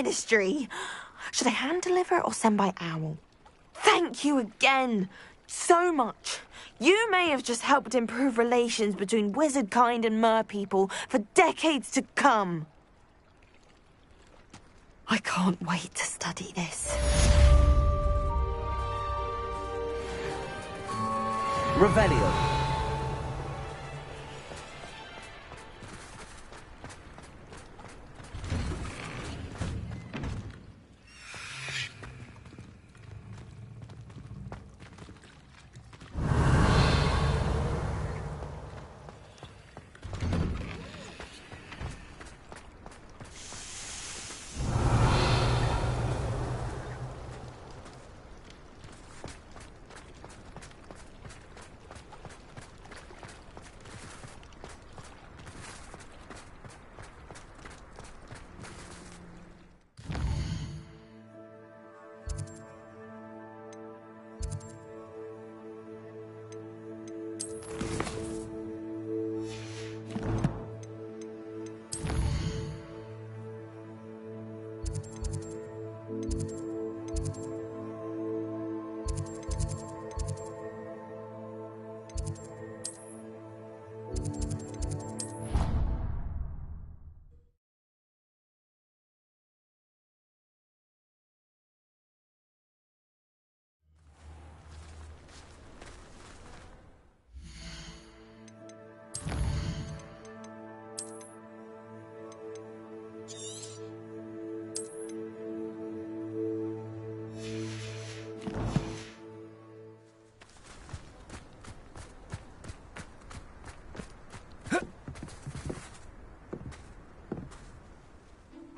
ministry. Should I hand deliver or send by owl? Thank you again so much. You may have just helped improve relations between wizard kind and mer people for decades to come. I can't wait to study this. Revelio.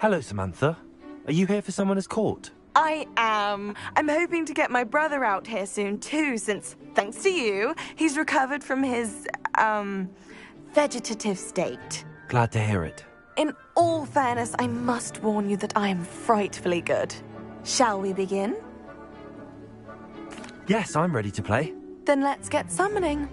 Hello, Samantha. Are you here for someone as court? I am. I'm hoping to get my brother out here soon too, since, thanks to you, he's recovered from his, vegetative state. Glad to hear it. In all fairness, I must warn you that I am frightfully good. Shall we begin? Yes, I'm ready to play. Then let's get summoning.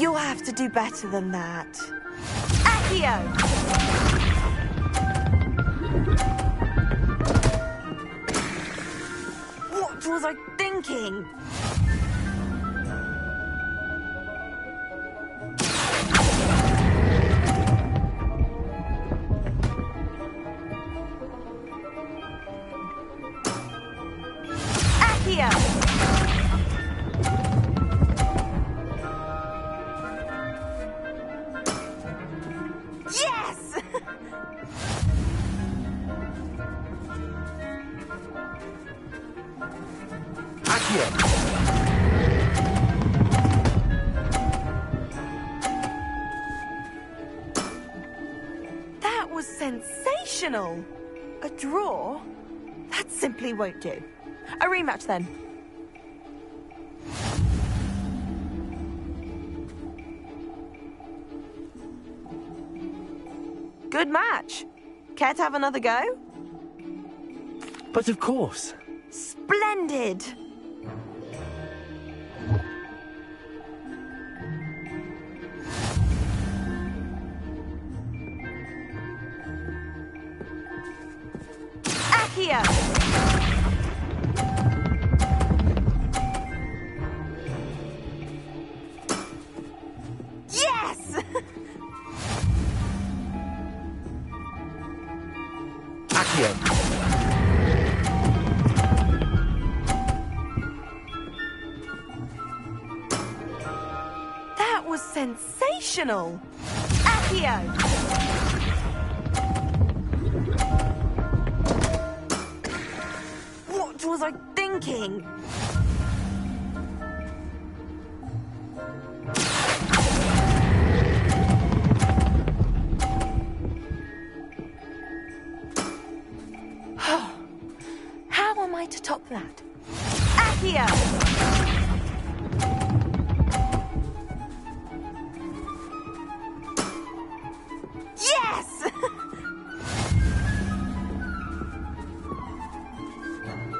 You'll have to do better than that. Accio! What was I thinking? Accio! Yes! That was sensational. A draw? That simply won't do. A rematch then. Good match. Care to have another go? But of course. Splendid! Accio! Yes! Accio. That was sensational! Accio! What was I thinking? top that? Accio! Yes!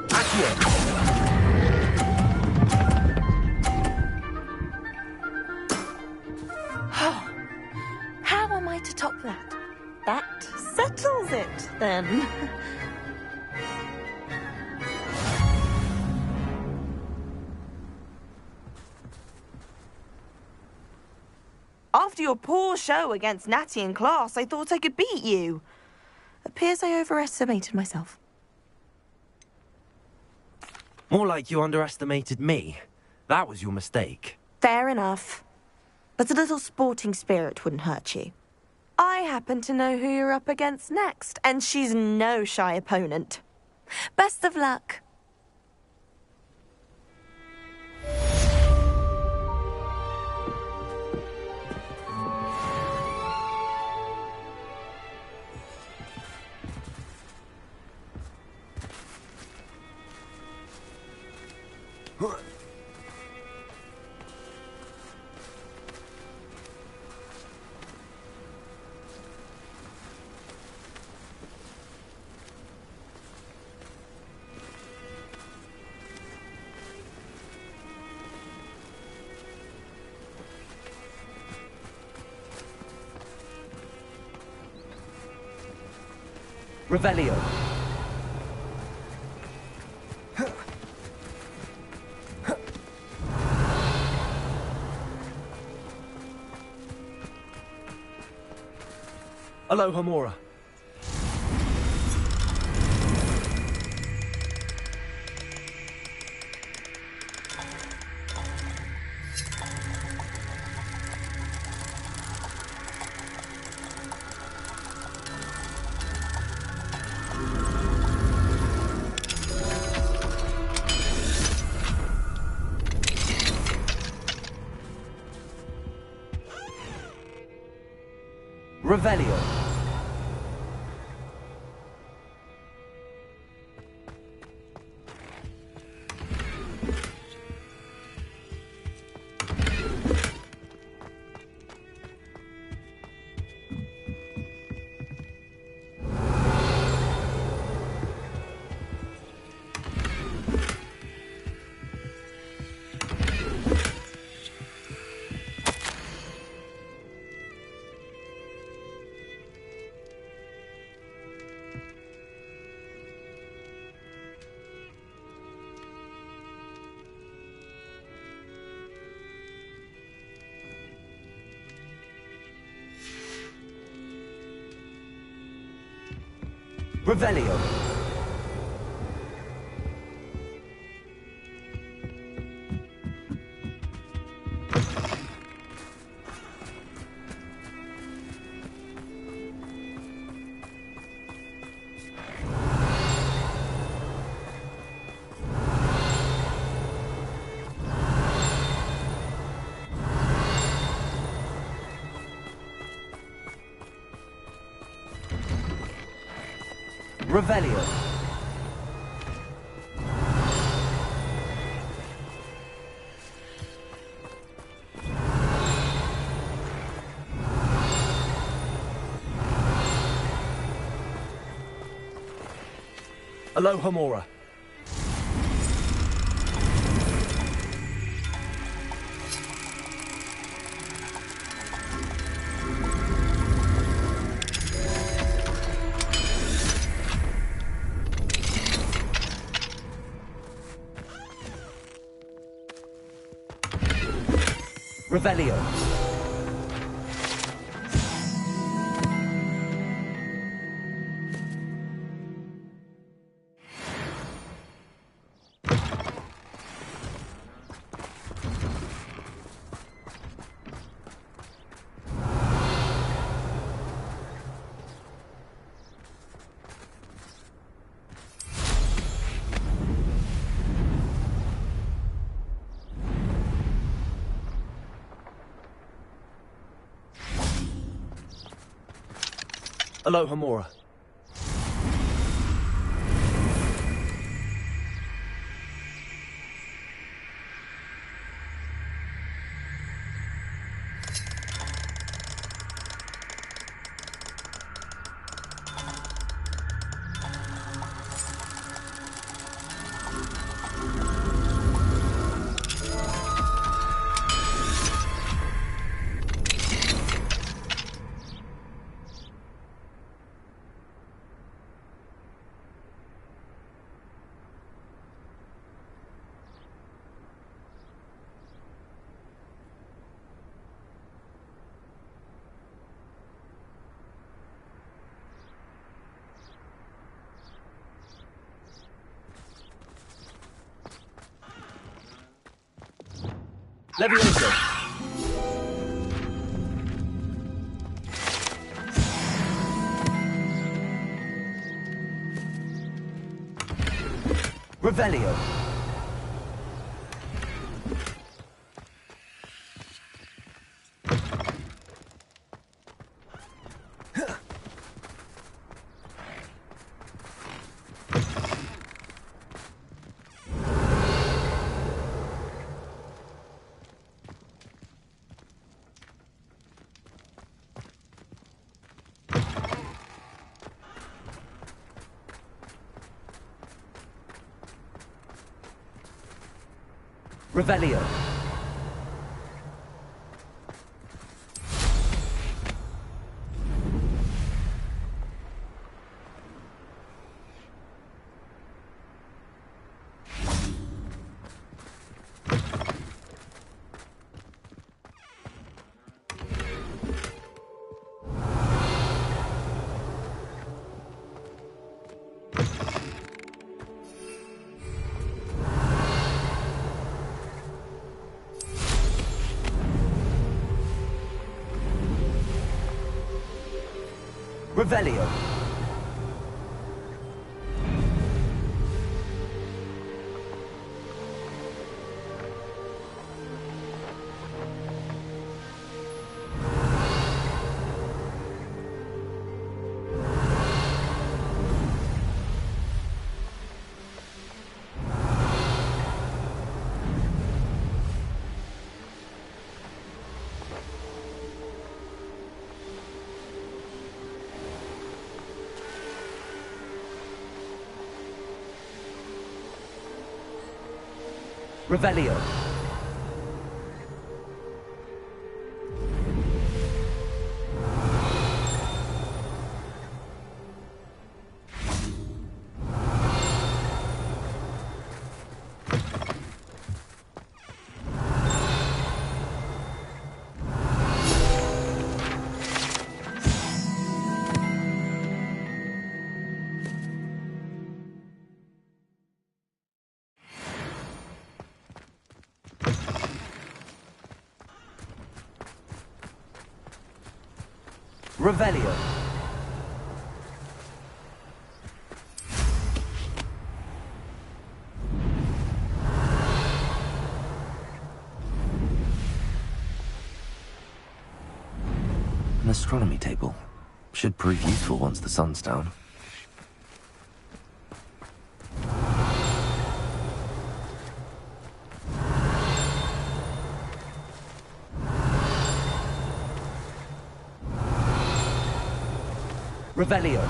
Accio! How am I to top that? That settles it, then. After your poor show against Natty in class, I thought I could beat you. Appears I overestimated myself. More like you underestimated me. That was your mistake. Fair enough. But a little sporting spirit wouldn't hurt you. I happen to know who you're up against next, and she's no shy opponent. Best of luck. Revelio. Alohomora. Revelio. Revelio. Revelio. Alohomora. Revelio. Alohomora. Levioso. Revelio. Revelio. Revelio. Revelio. Revelio. An astronomy table. Should prove useful once the sun's down. Revelio.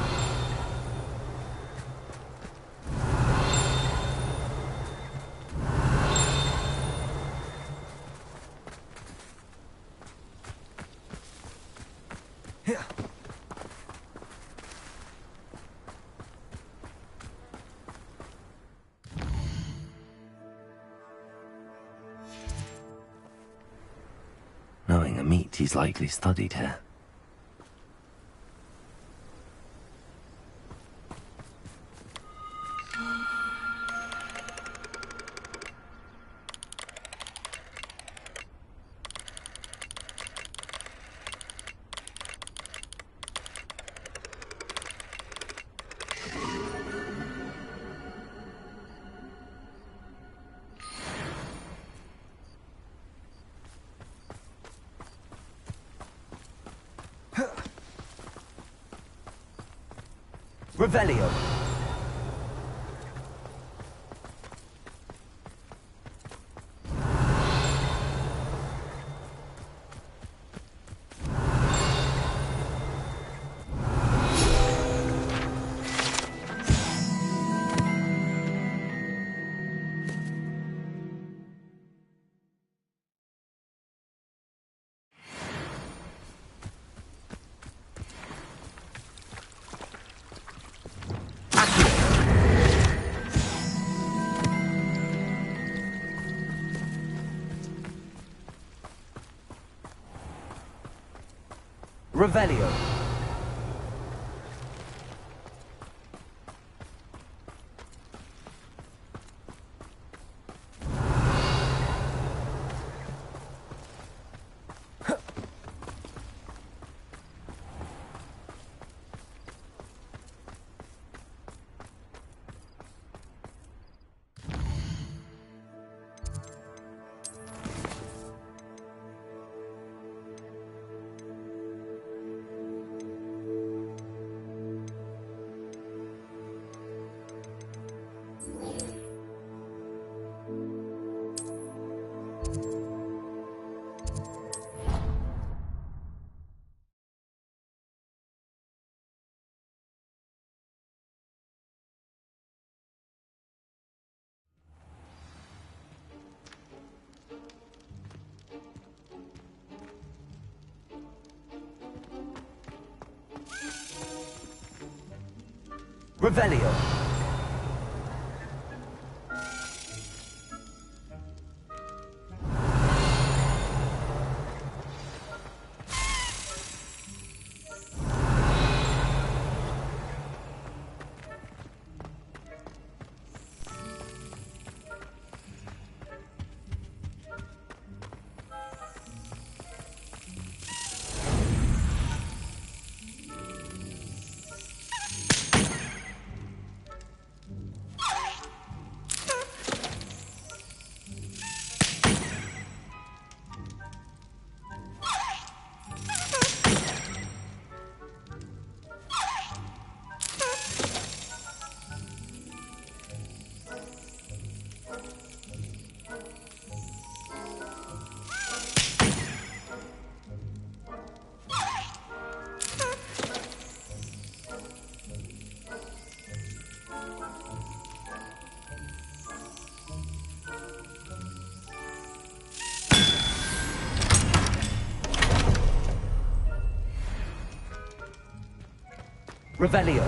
Knowing a meat, he's likely studied here. Revelio. Revelio. Revelio. Revelio.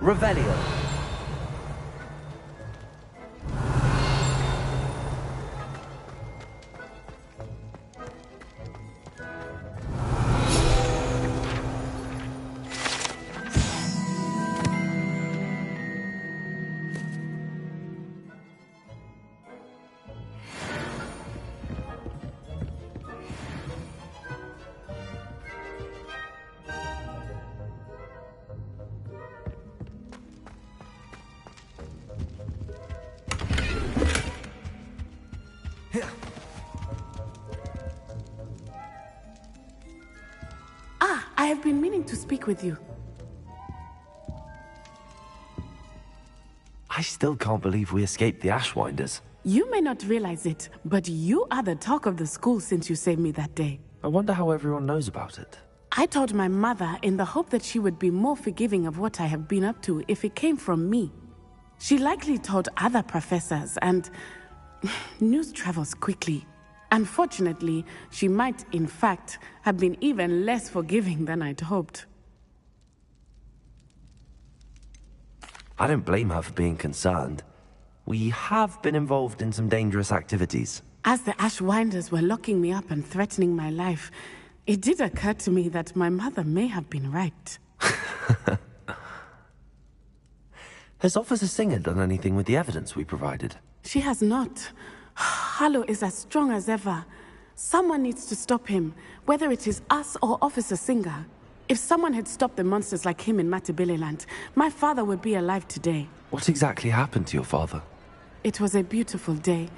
Revelio. I have been meaning to speak with you. I still can't believe we escaped the Ashwinders. You may not realize it, but you are the talk of the school since you saved me that day. I wonder how everyone knows about it. I told my mother in the hope that she would be more forgiving of what I have been up to if it came from me. She likely told other professors, and news travels quickly. Unfortunately, she might, in fact, have been even less forgiving than I'd hoped. I don't blame her for being concerned. We have been involved in some dangerous activities. As the Ashwinders were locking me up and threatening my life, it did occur to me that my mother may have been right. Has Officer Singer done anything with the evidence we provided? She has not. Harlow is as strong as ever. Someone needs to stop him, whether it is us or Officer Singer. If someone had stopped the monsters like him in Matabeleland, my father would be alive today. What exactly happened to your father? It was a beautiful day.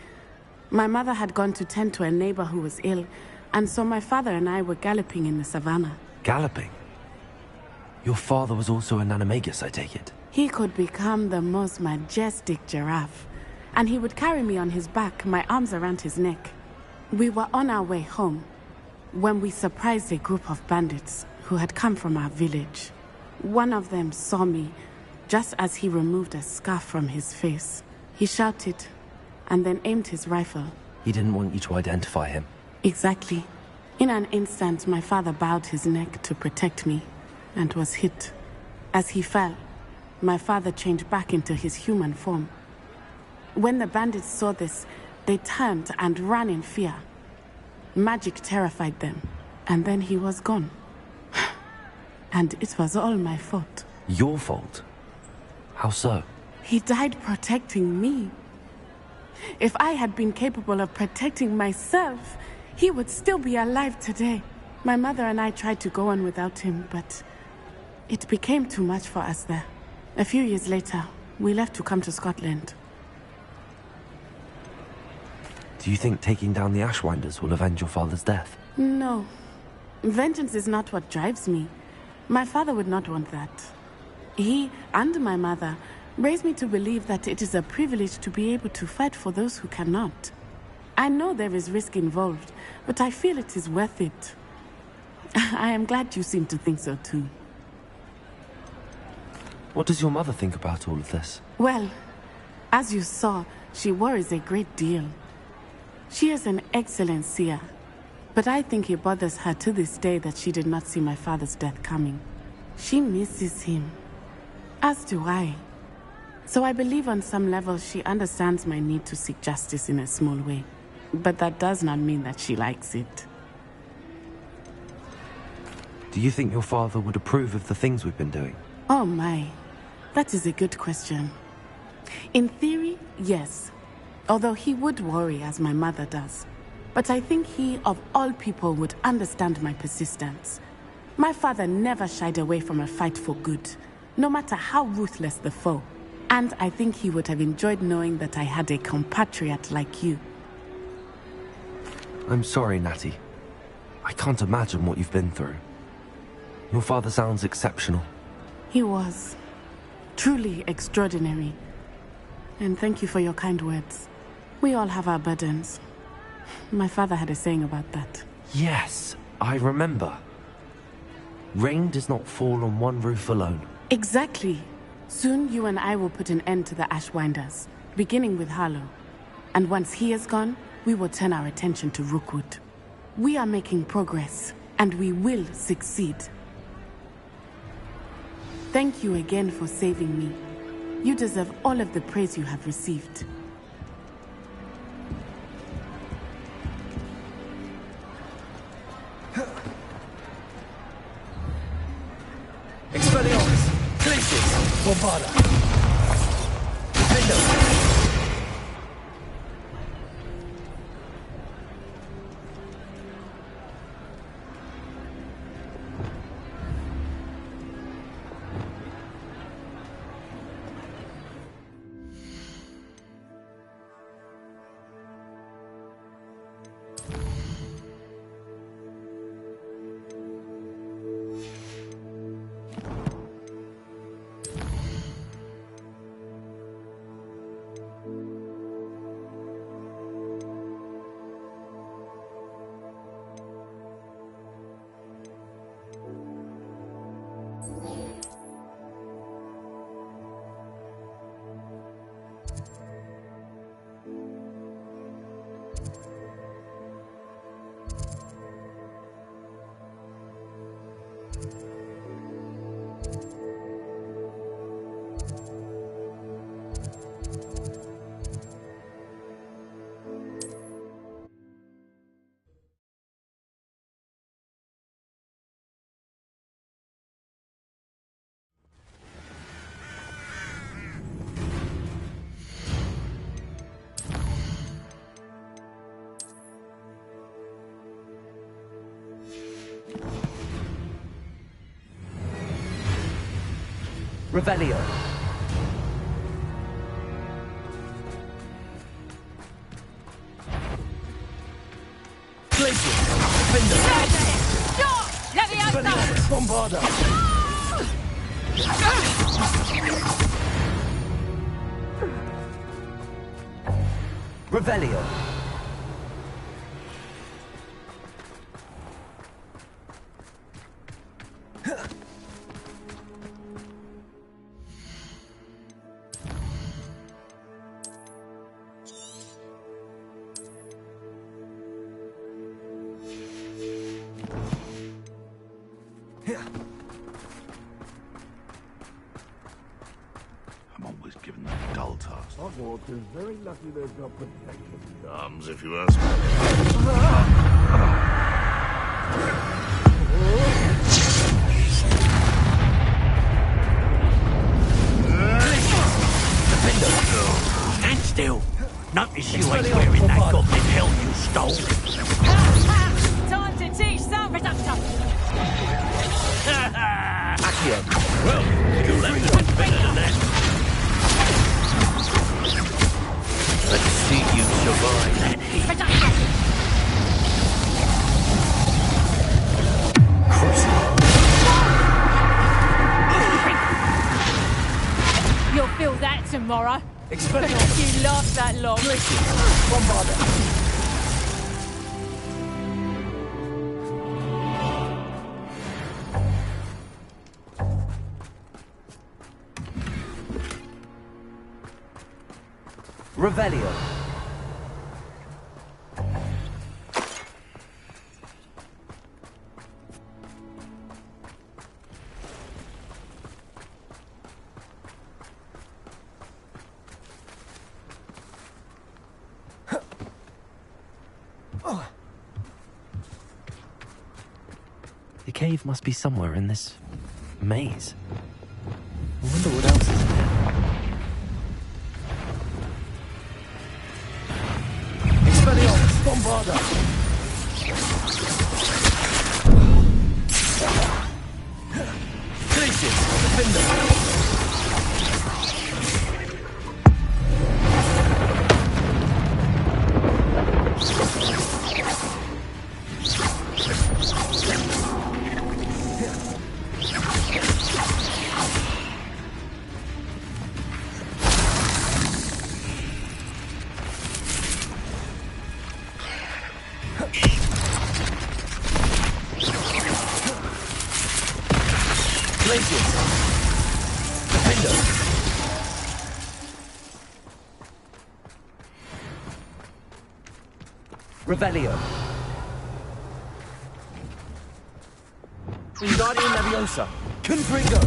My mother had gone to tend to a neighbor who was ill, and so my father and I were galloping in the savannah. Galloping? Your father was also an animagus, I take it? He could become the most majestic giraffe, and he would carry me on his back, my arms around his neck. We were on our way home when we surprised a group of bandits who had come from our village. One of them saw me just as he removed a scarf from his face. He shouted and then aimed his rifle. He didn't want you to identify him. Exactly. In an instant, my father bowed his neck to protect me and was hit. As he fell, my father changed back into his human form. When the bandits saw this, they turned and ran in fear. Magic terrified them, and then he was gone. And it was all my fault. Your fault? How so? He died protecting me. If I had been capable of protecting myself, he would still be alive today. My mother and I tried to go on without him, but it became too much for us there. A few years later, we left to come to Scotland. Do you think taking down the Ashwinders will avenge your father's death? No. Vengeance is not what drives me. My father would not want that. He and my mother raised me to believe that it is a privilege to be able to fight for those who cannot. I know there is risk involved, but I feel it is worth it. I am glad you seem to think so too. What does your mother think about all of this? Well, as you saw, she worries a great deal. She is an excellent seer, but I think it bothers her to this day that she did not see my father's death coming. She misses him, as do I. So I believe on some level she understands my need to seek justice in a small way. But that does not mean that she likes it. Do you think your father would approve of the things we've been doing? Oh my, that is a good question. In theory, yes. Although he would worry as my mother does. But I think he, of all people, would understand my persistence. My father never shied away from a fight for good, no matter how ruthless the foe. And I think he would have enjoyed knowing that I had a compatriot like you. I'm sorry, Natty. I can't imagine what you've been through. Your father sounds exceptional. He was. Truly extraordinary. And thank you for your kind words. We all have our burdens. My father had a saying about that. Yes, I remember. Rain does not fall on one roof alone. Exactly. Soon you and I will put an end to the Ashwinders, beginning with Harlow. And once he is gone, we will turn our attention to Rookwood. We are making progress, and we will succeed. Thank you again for saving me. You deserve all of the praise you have received. Expelliarmus! Glacius! Bombarda! Defender! Revelio. Glacius. Defender. Expelliarmus. Bombarda. Revelio. I'm always given the dull task. Hogwarts is very lucky they've got protection. Arms, if you ask me. Stand still. Notice you ain't wearing that goblin helm you stole. Time to teach some reductor. Accio. Well, you'll have to do better than that. Let's see you survive that heat. Reductor. that tomorrow. Expelliarmus! You last that long. Bombarda! Revelio. The cave must be somewhere in this maze. I wonder what else is there. Expelliarmus! Bombarda! Glacius! Defender! Glacius! Defender! Revelio. Wingardium Leviosa! Confringo!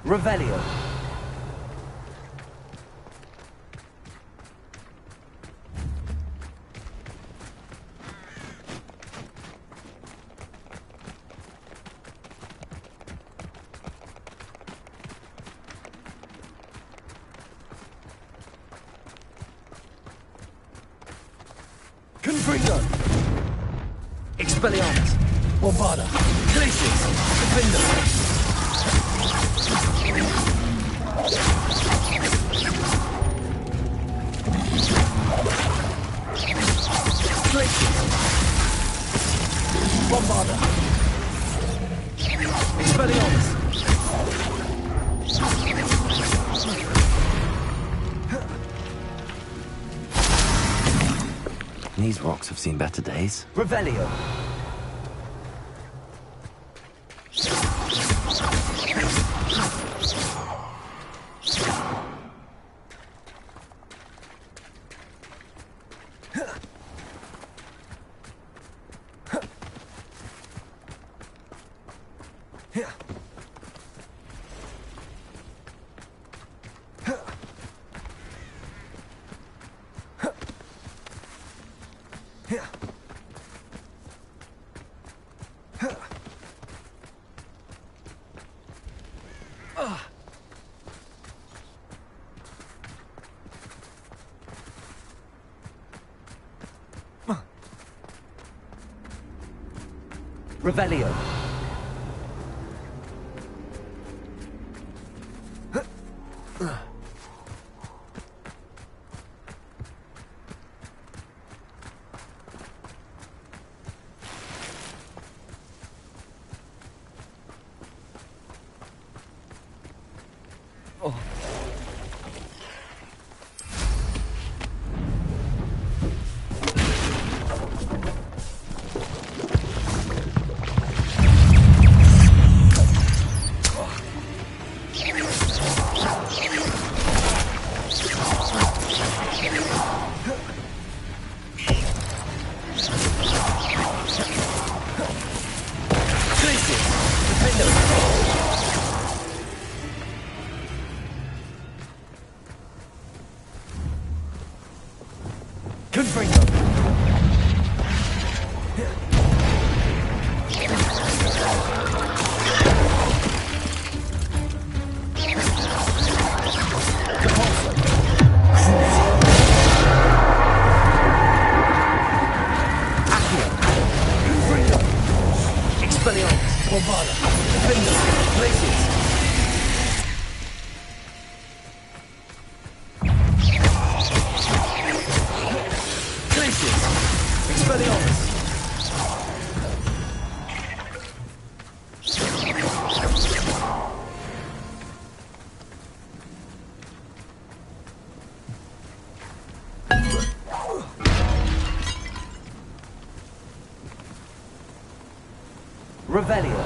Revelio. Confringo! Expelliarmus! Bombarda! Glacius! Defender! Glacius! Bombarda! Expelliarmus! These rocks have seen better days. Revelio. Revelio. Confringo! Bombarda. Defenders. Places. Places. Expelliarmus. Revelio.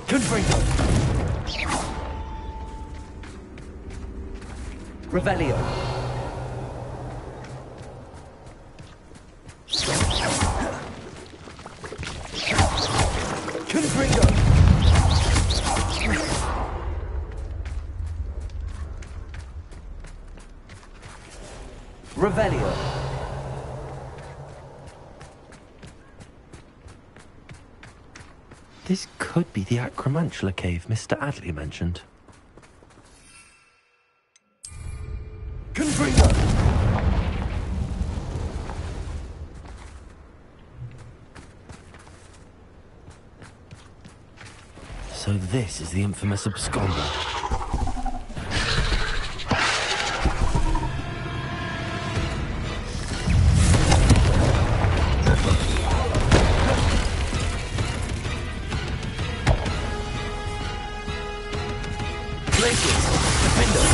Confringo. Revelio. Confringo. Revelio. This could be the Acromantula cave Mr. Adley mentioned. Confringo. So this is the infamous absconder. Places. Defenders.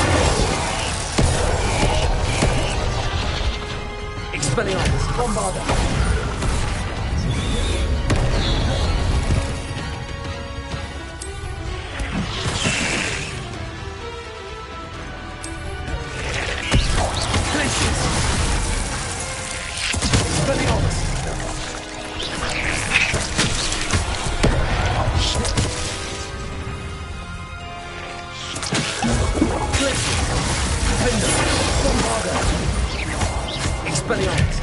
Expelliarmus. Bombarda. Places. Expelliarmus. Places. Defenders. Bombarda. Expelliarmus.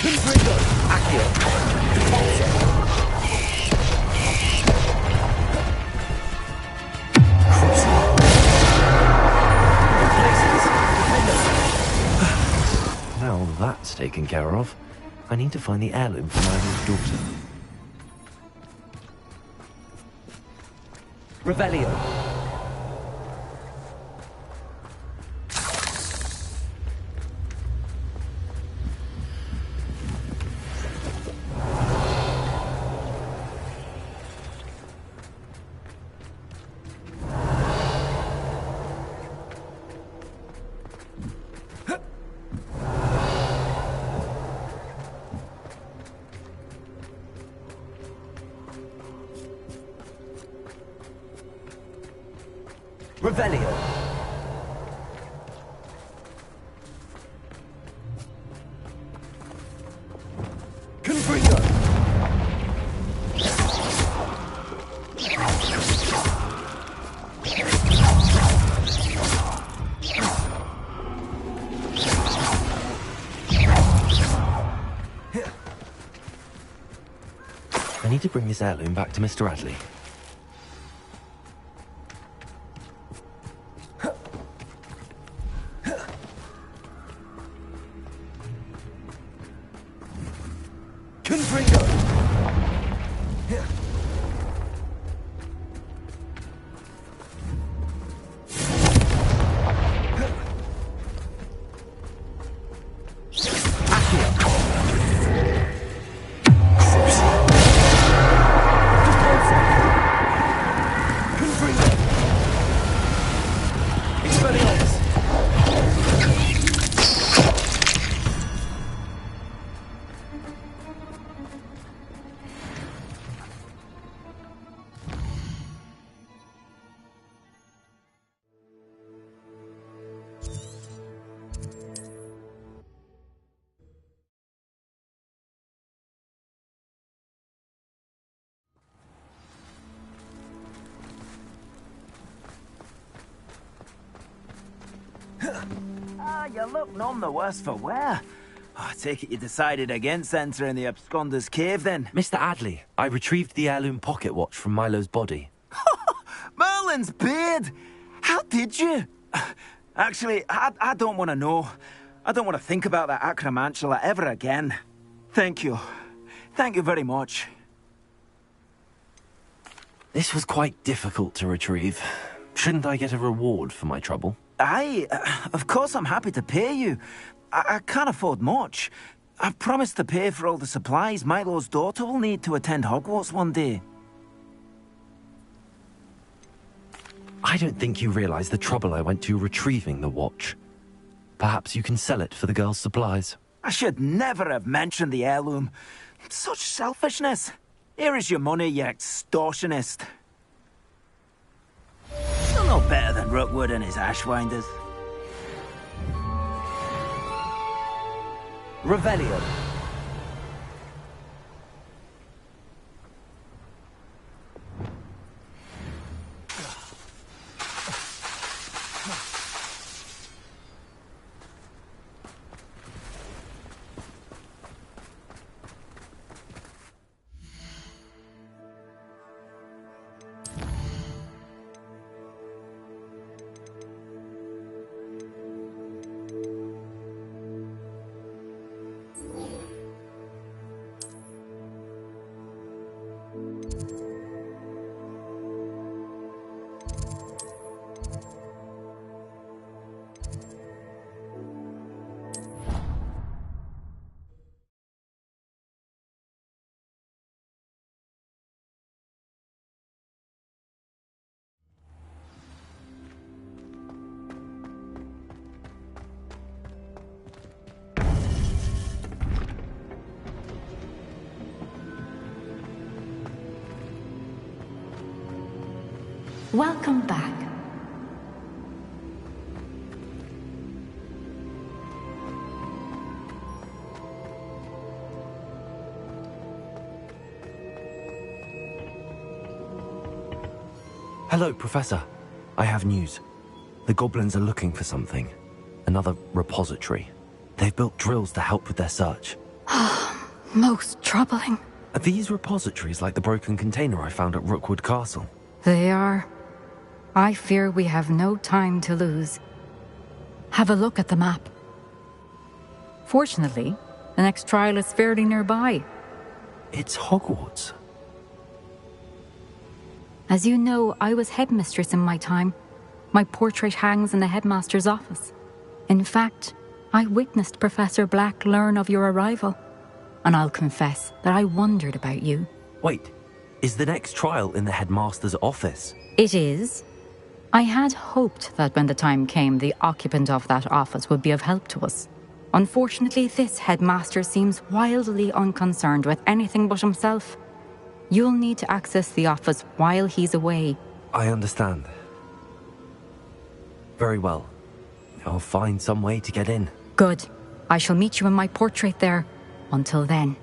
Confringo. Accio. Repulsor. Places. Defenders. Now that's taken care of, I need to find the heirloom for my little daughter. Revelio. Revelio. Confringo. I need to bring this heirloom back to Mr. Adley. Confringo. You look none the worse for wear. I take it you decided against entering the absconder's cave, then? Mr. Adley, I retrieved the heirloom pocket watch from Milo's body. Merlin's beard! How did you? Actually, I don't want to know. I don't want to think about that acromantula ever again. Thank you. Thank you very much. This was quite difficult to retrieve. Shouldn't I get a reward for my trouble? Of course I'm happy to pay you. I can't afford much. I've promised to pay for all the supplies Milo's daughter will need to attend Hogwarts one day. I don't think you realize the trouble I went to retrieving the watch. Perhaps you can sell it for the girl's supplies. I should never have mentioned the heirloom. Such selfishness. Here is your money, you extortionist. You're no better than Rookwood and his ashwinders. Revelio. Welcome back. Hello, Professor. I have news. The goblins are looking for something. Another repository. They've built drills to help with their search. Most troubling. Are these repositories like the broken container I found at Rookwood Castle? They are. I fear we have no time to lose. Have a look at the map. Fortunately, the next trial is fairly nearby. It's Hogwarts. As you know, I was headmistress in my time. My portrait hangs in the headmaster's office. In fact, I witnessed Professor Black learn of your arrival. And I'll confess that I wondered about you. Wait, is the next trial in the headmaster's office? It is. I had hoped that when the time came, the occupant of that office would be of help to us. Unfortunately, this headmaster seems wildly unconcerned with anything but himself. You'll need to access the office while he's away. I understand. Very well. I'll find some way to get in. Good. I shall meet you in my portrait there. Until then.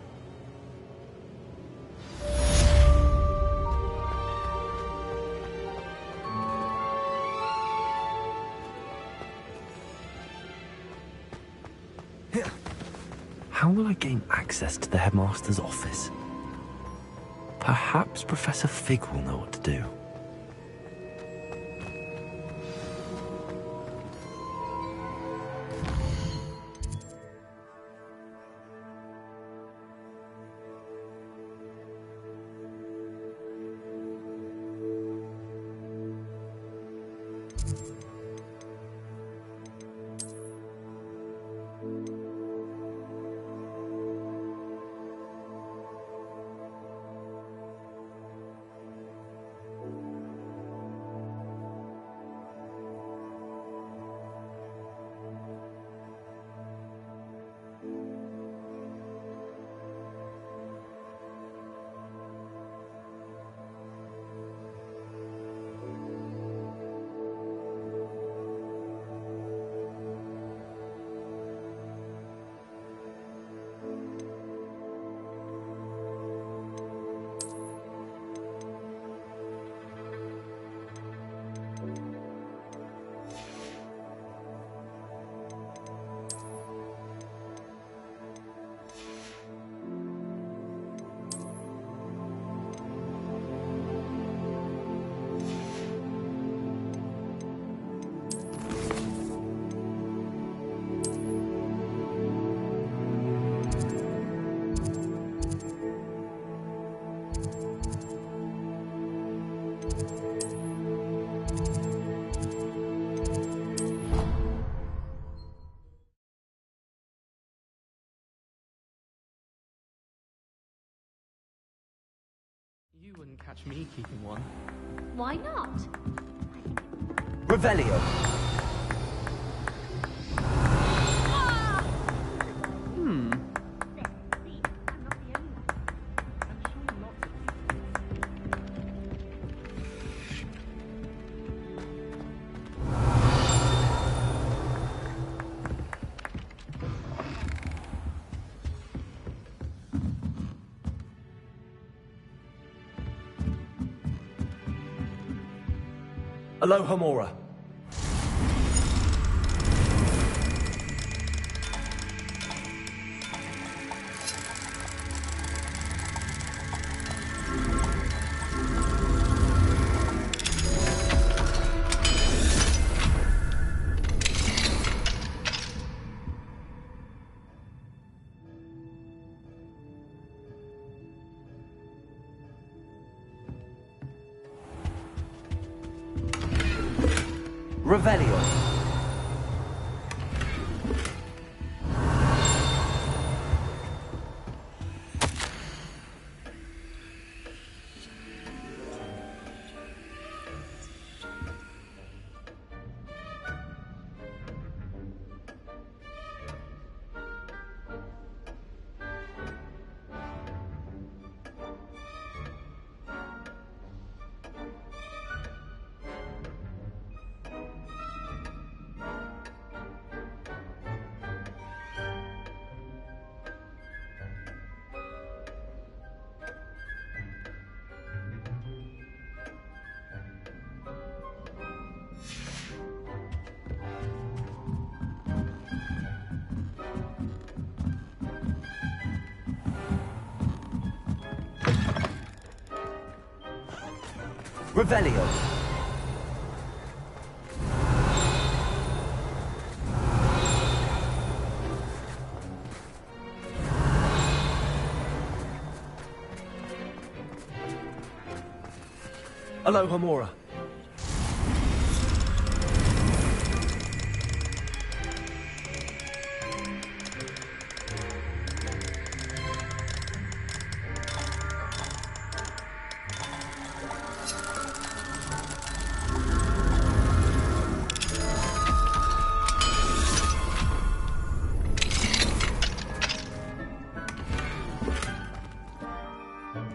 How will I gain access to the headmaster's office? Perhaps Professor Fig will know what to do. You wouldn't catch me keeping one. Why not? Revelio. Aloha Mora. Revelio. Revelio. Aloha Mora.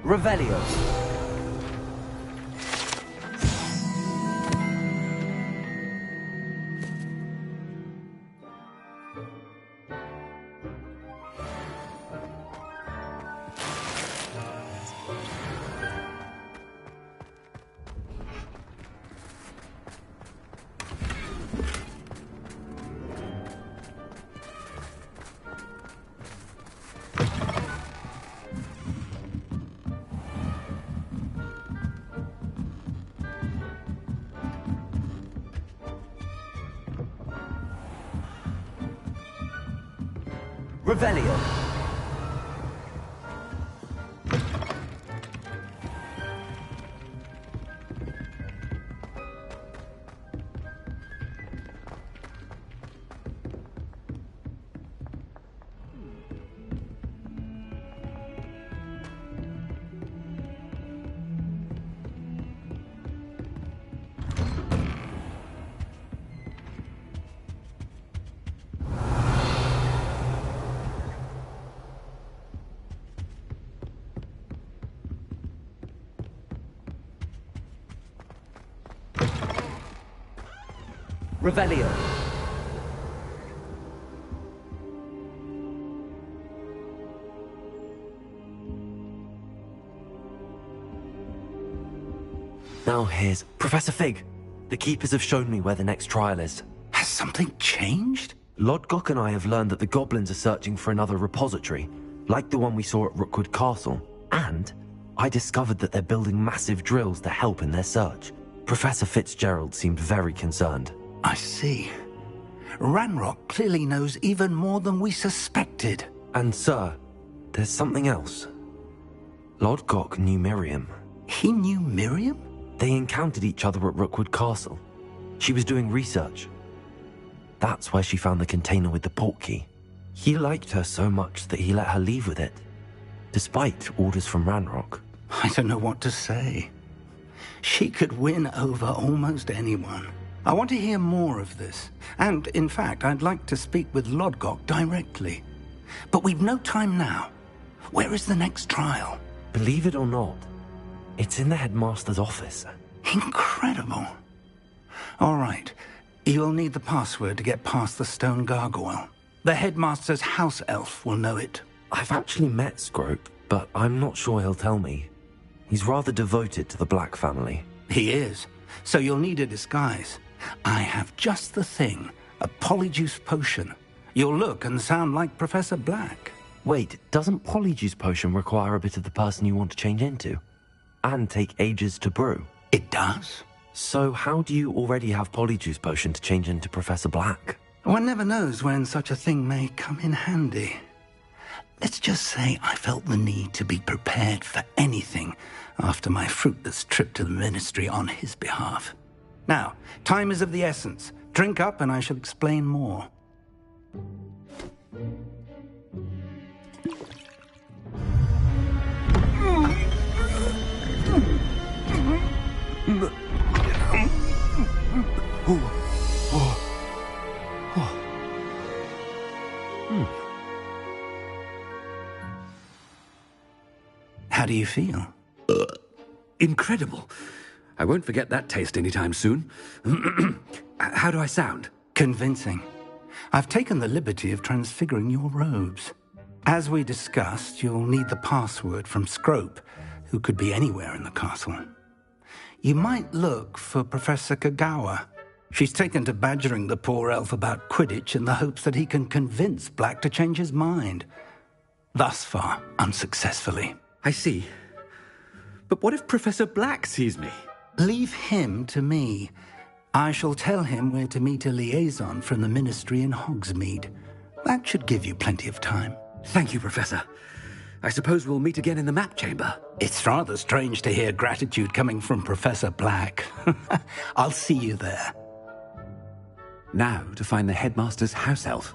Revelio. Revelio. Revelio. Now here's Professor Fig. The Keepers have shown me where the next trial is. Has something changed? Lodgok and I have learned that the goblins are searching for another repository, like the one we saw at Rookwood Castle. And I discovered that they're building massive drills to help in their search. Professor Fitzgerald seemed very concerned. I see. Ranrock clearly knows even more than we suspected. And sir, there's something else. Lodgok knew Miriam. He knew Miriam? They encountered each other at Rookwood Castle. She was doing research. That's where she found the container with the portkey. He liked her so much that he let her leave with it, despite orders from Ranrock. I don't know what to say. She could win over almost anyone. I want to hear more of this. And, in fact, I'd like to speak with Lodgok directly. But we've no time now. Where is the next trial? Believe it or not, it's in the headmaster's office. Incredible. All right. You'll need the password to get past the stone gargoyle. The headmaster's house elf will know it. I've actually met Scrope, but I'm not sure he'll tell me. He's rather devoted to the Black family. He is. So you'll need a disguise. I have just the thing. A polyjuice potion. You'll look and sound like Professor Black. Wait, doesn't Polyjuice Potion require a bit of the person you want to change into? And take ages to brew? It does. So how do you already have Polyjuice Potion to change into Professor Black? One never knows when such a thing may come in handy. Let's just say I felt the need to be prepared for anything after my fruitless trip to the Ministry on his behalf. Now, time is of the essence. Drink up and I shall explain more. How do you feel? Incredible. I won't forget that taste anytime soon. How do I sound? Convincing. I've taken the liberty of transfiguring your robes. As we discussed, you'll need the password from Scrope, who could be anywhere in the castle. You might look for Professor Kagawa. She's taken to badgering the poor elf about Quidditch in the hopes that he can convince Black to change his mind. Thus far, unsuccessfully. I see. But what if Professor Black sees me? Leave him to me. I shall tell him where to meet a liaison from the Ministry in Hogsmeade. That should give you plenty of time. Thank you, Professor. I suppose we'll meet again in the map chamber. It's rather strange to hear gratitude coming from Professor Black. I'll see you there. Now to find the headmaster's house elf.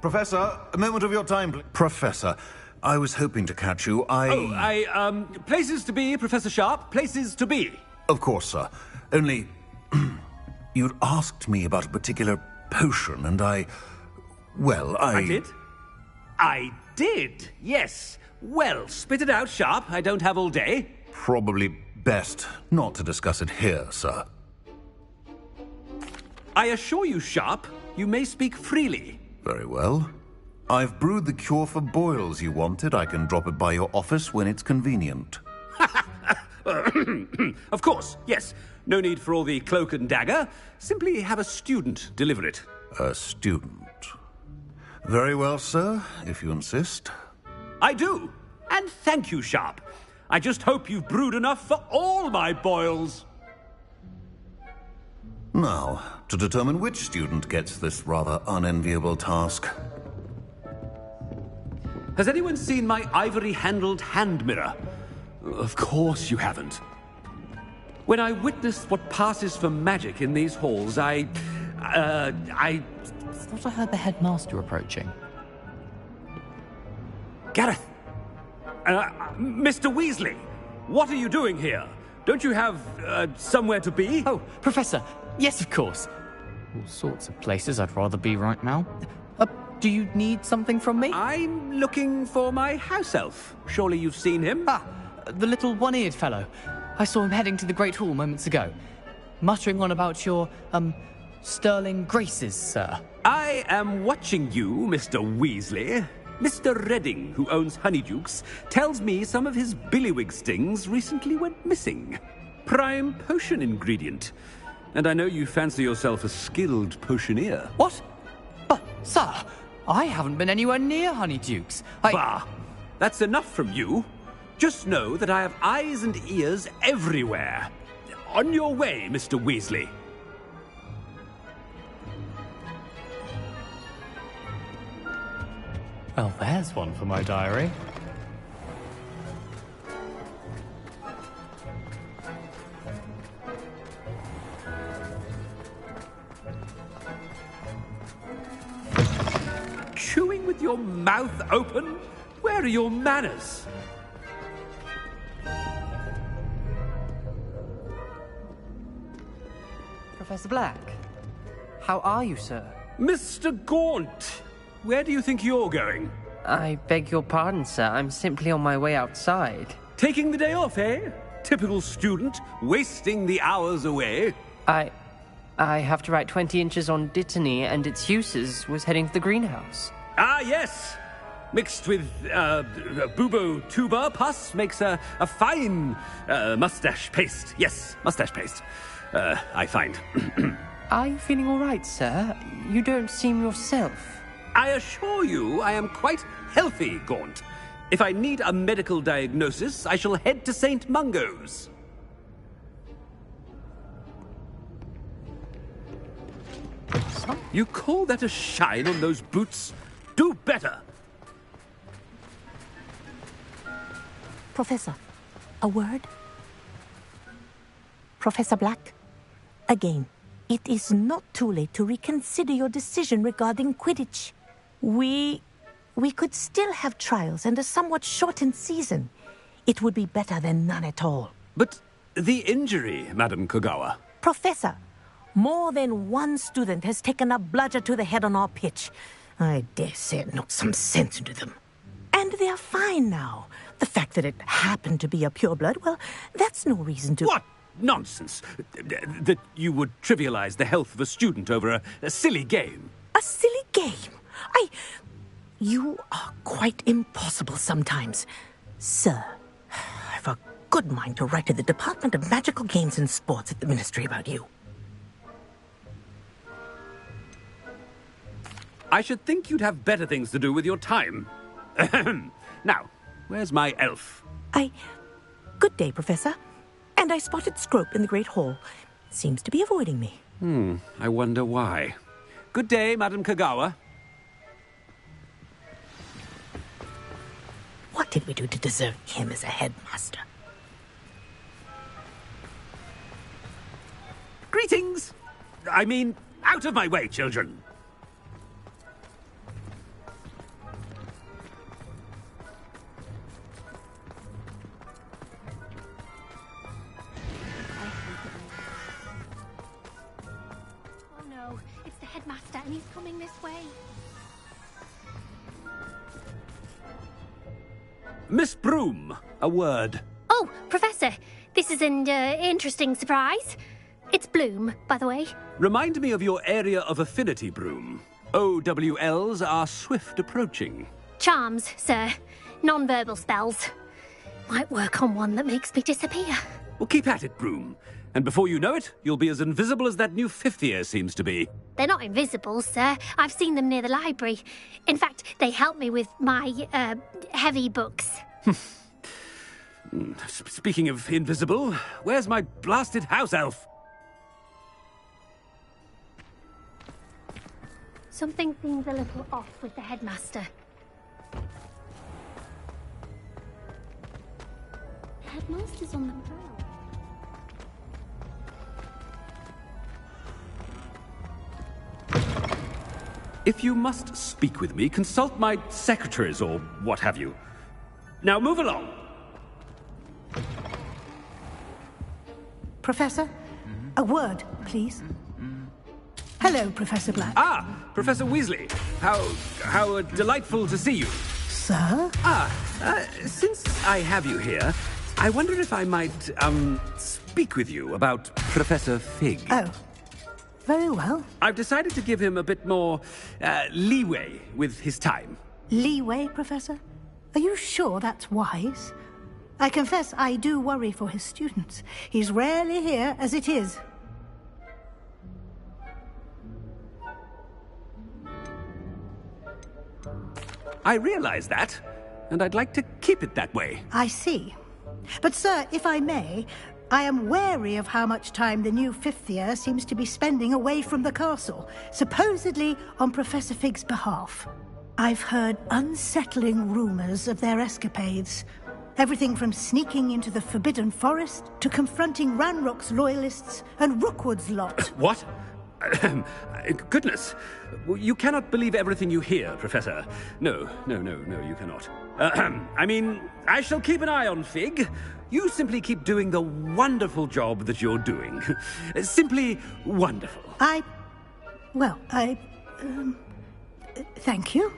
Professor, a moment of your time, please. Professor, I was hoping to catch you. Places to be, Professor Sharp. Places to be. Of course, sir. Only... you'd asked me about a particular potion, and I did? I did, yes. Well, spit it out, Sharp. I don't have all day. Probably best not to discuss it here, sir. I assure you, Sharp, you may speak freely. Very well. I've brewed the cure for boils you wanted. I can drop it by your office when it's convenient. Of course, yes. No need for all the cloak and dagger. Simply have a student deliver it. A student? Very well, sir, if you insist. I do. And thank you, Sharp. I just hope you've brewed enough for all my boils. Now, to determine which student gets this rather unenviable task. Has anyone seen my ivory-handled hand mirror? Of course you haven't. When I witnessed what passes for magic in these halls, I thought I heard the headmaster approaching. Gareth! Mr. Weasley! What are you doing here? Don't you have, somewhere to be? Oh, Professor! Yes, of course. All sorts of places I'd rather be right now. Do you need something from me? I'm looking for my house elf. Surely you've seen him? Ah, the little one-eared fellow. I saw him heading to the Great Hall moments ago, muttering on about your, sterling graces, sir. I am watching you, Mr. Weasley. Mr. Redding, who owns Honeydukes, tells me some of his billywig stings recently went missing. Prime potion ingredient. And I know you fancy yourself a skilled potioneer. What? But, sir, I haven't been anywhere near Honeydukes. Bah! That's enough from you. Just know that I have eyes and ears everywhere. On your way, Mr. Weasley. Well, there's one for my diary. Chewing with your mouth open? Where are your manners? Professor Black, how are you, sir? Mr. Gaunt, where do you think you're going? I beg your pardon, sir. I'm simply on my way outside. Taking the day off, eh? Typical student, wasting the hours away. I have to write 20 inches on Dittany and its uses. Was heading to the greenhouse. Ah, yes. Mixed with bubo tuber pus makes a fine mustache paste. Yes, mustache paste. I find. Are you feeling all right, sir? You don't seem yourself. I assure you I am quite healthy, Gaunt. If I need a medical diagnosis, I shall head to St. Mungo's. You call that a shine on those boots? Do better! Professor, a word? Professor Black, again, it is not too late to reconsider your decision regarding Quidditch. We could still have trials and a somewhat shortened season. It would be better than none at all. But the injury, Madam Kogawa. Professor, more than one student has taken a bludger to the head on our pitch. I dare say it knocked some sense into them. And they are fine now. The fact that it happened to be a pureblood, well, that's no reason to... What nonsense! That you would trivialize the health of a student over a silly game. A silly game? You are quite impossible sometimes. Sir, I've a good mind to write to the Department of Magical Games and Sports at the Ministry about you. I should think you'd have better things to do with your time. Now, where's my elf? Good day, Professor. And I spotted Scrope in the Great Hall. Seems to be avoiding me. I wonder why. Good day, Madam Kogawa. What did we do to deserve him as a headmaster? Greetings! I mean, out of my way, children! and he's coming this way. Miss Broom, a word. Oh, Professor, this is an interesting surprise. It's Bloom, by the way. Remind me of your area of affinity, Broom. OWLs are swift approaching. Charms, sir. Non-verbal spells. Might work on one that makes me disappear. Well, keep at it, Broom. And before you know it, you'll be as invisible as that new fifth year seems to be. They're not invisible, sir. I've seen them near the library. In fact, they help me with my, heavy books. Speaking of invisible, where's my blasted house elf? Something seems a little off with the headmaster. The headmaster's on the prowl. If you must speak with me, consult my secretaries or what have you. Now move along. Professor, a word, please. Hello, Professor Black. Ah, Professor Weasley. How delightful to see you. Sir? Since I have you here, I wonder if I might, speak with you about Professor Fig. Oh, very well. I've decided to give him a bit more, leeway with his time. Leeway, Professor? Are you sure that's wise? I confess I do worry for his students. He's rarely here as it is. I realize that, and I'd like to keep it that way. I see. But, sir, if I may, I am wary of how much time the new fifth year seems to be spending away from the castle, supposedly on Professor Fig's behalf. I've heard unsettling rumors of their escapades. Everything from sneaking into the Forbidden Forest to confronting Ranrock's loyalists and Rookwood's lot. What? Goodness. You cannot believe everything you hear, Professor. No, you cannot. I mean, I shall keep an eye on Fig. You simply keep doing the wonderful job that you're doing. Simply wonderful. Thank you.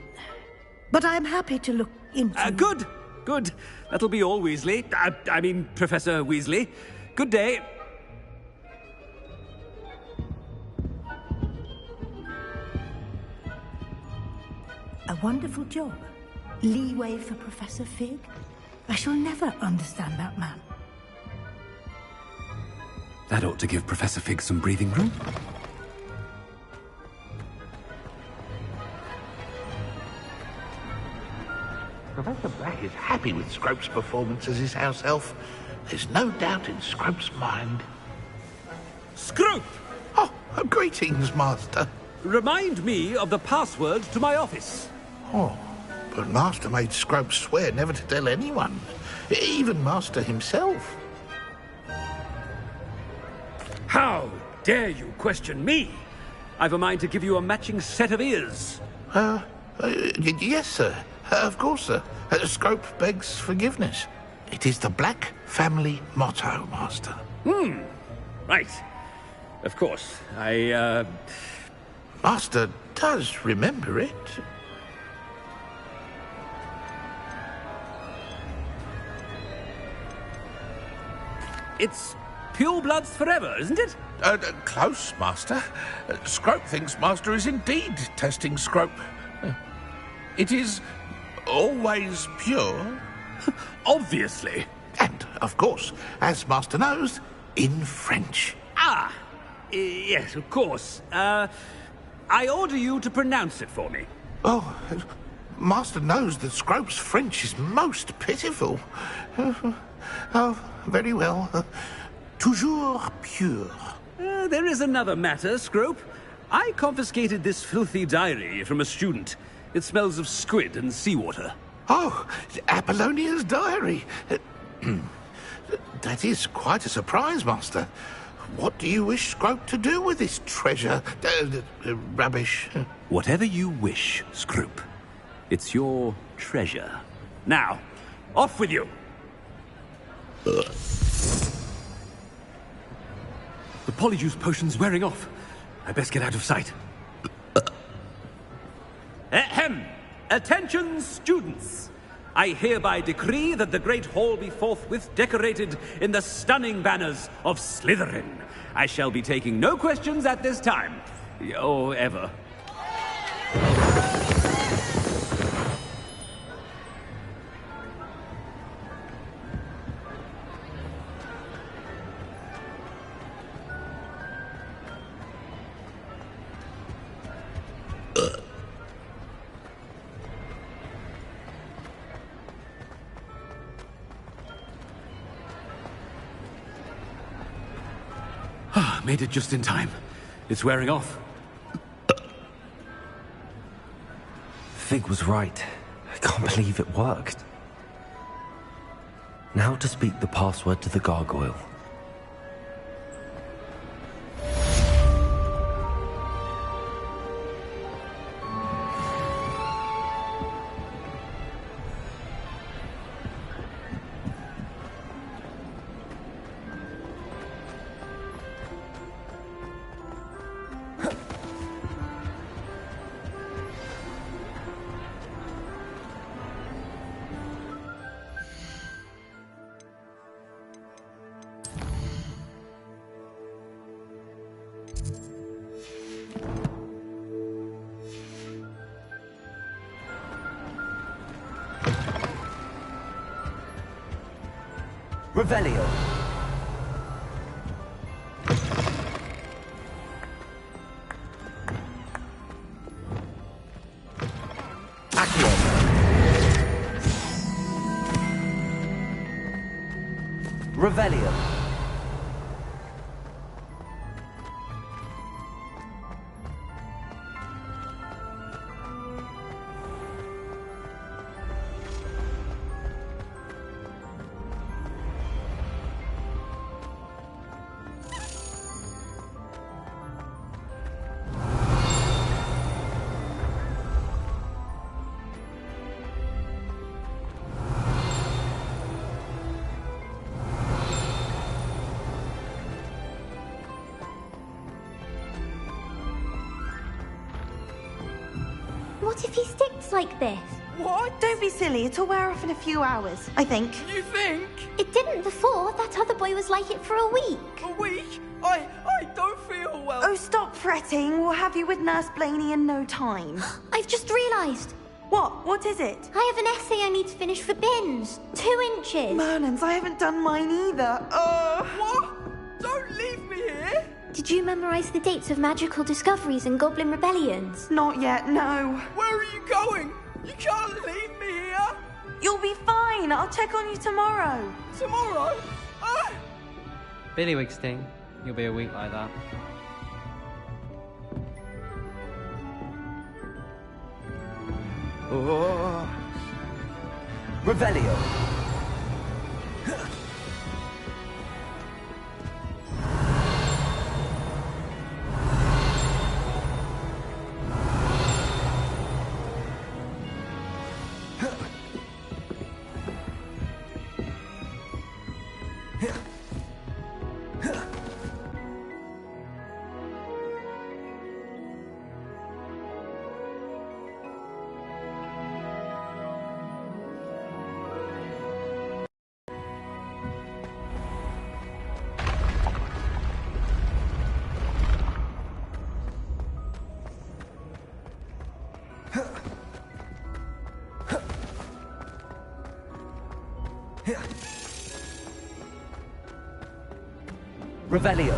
But I'm happy to look into... Good. That'll be all, Weasley. I mean, Professor Weasley. Good day. A wonderful job. Leeway for Professor Fig. I shall never understand that man. That ought to give Professor Fig some breathing room. Professor Black is happy with Scrope's performance as his house elf. There's no doubt in Scrope's mind. Scrope! Oh, greetings, Master. Remind me of the password to my office. Oh, but Master made Scrope swear never to tell anyone, even Master himself. How dare you question me? I've a mind to give you a matching set of ears. Yes, sir. Of course, sir. Scrope begs forgiveness. It is the Black family motto, Master. Right. Of course. Master does remember it. It's purebloods forever, isn't it? Close, Master. Scrope thinks Master is indeed testing Scrope. It is always pure. Obviously. And, of course, as Master knows, in French. Yes, of course. I order you to pronounce it for me. Oh, Master knows that Scrope's French is most pitiful. Oh, very well. Toujours pure. There is another matter, Scrope. I confiscated this filthy diary from a student. It smells of squid and seawater. Oh, Apollonia's diary. That is quite a surprise, Master. What do you wish Scrope to do with this treasure? Rubbish. Whatever you wish, Scrope. It's your treasure. Now, off with you. The polyjuice potion's wearing off. I best get out of sight. Attention, students! I hereby decree that the Great Hall be forthwith decorated in the stunning banners of Slytherin. I shall be taking no questions at this time. Or ever. Made it just in time. It's wearing off. Fig was right. I can't believe it worked. Now to speak the password to the gargoyle. Revelio. Accio. Revelio. What if he sticks like this? What? Don't be silly. It'll wear off in a few hours, I think. You think? It didn't before. That other boy was like it for a week. A week? I don't feel well. Oh, stop fretting. We'll have you with Nurse Blaney in no time. I've just realised. What? What is it? I have an essay I need to finish for bins. 2 inches. Merlins, I haven't done mine either. What? Don't leave me here. Did you memorise the dates of magical discoveries and goblin rebellions? Not yet, no. Where are you going? You can't leave me here. You'll be fine. I'll check on you tomorrow. Tomorrow? Billywig sting. You'll be a week like that. Oh. Revelio. Revelio.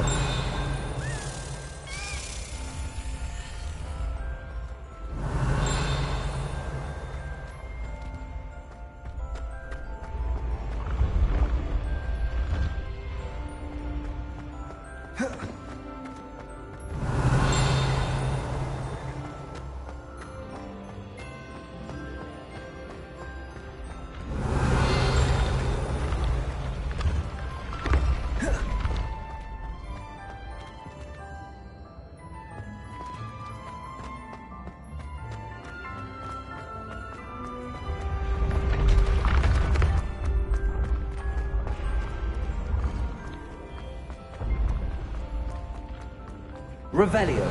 Revelio.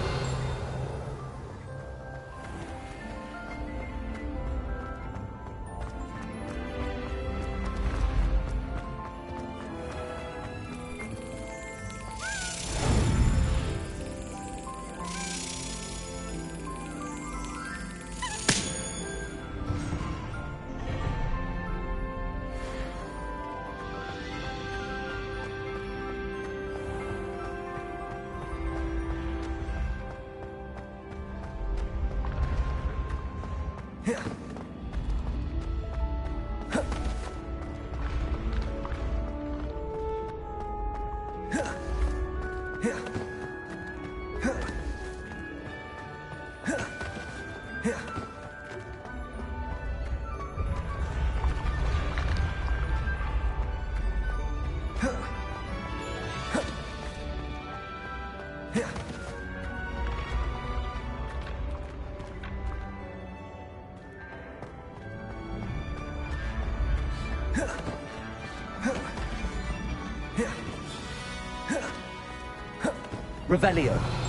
Revelio.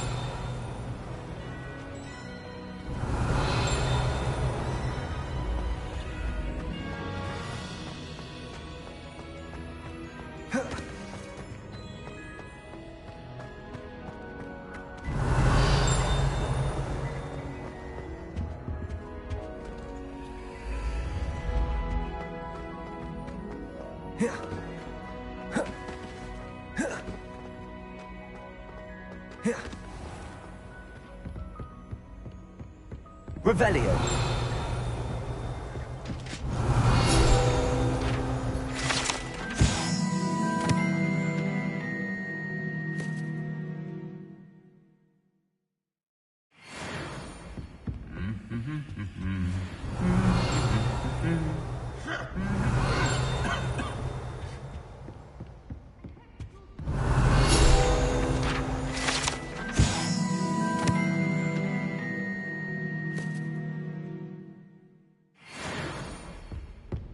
Revelio.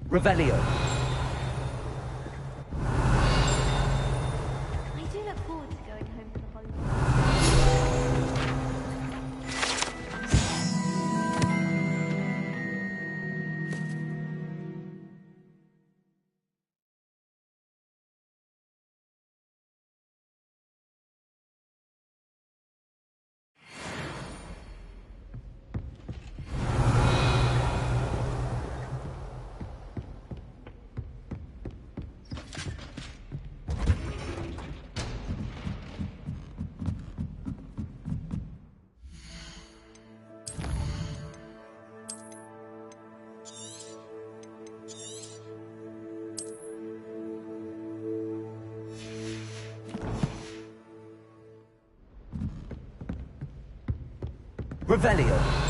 Revelio. I do look forward to going home for the holidays. Revelio.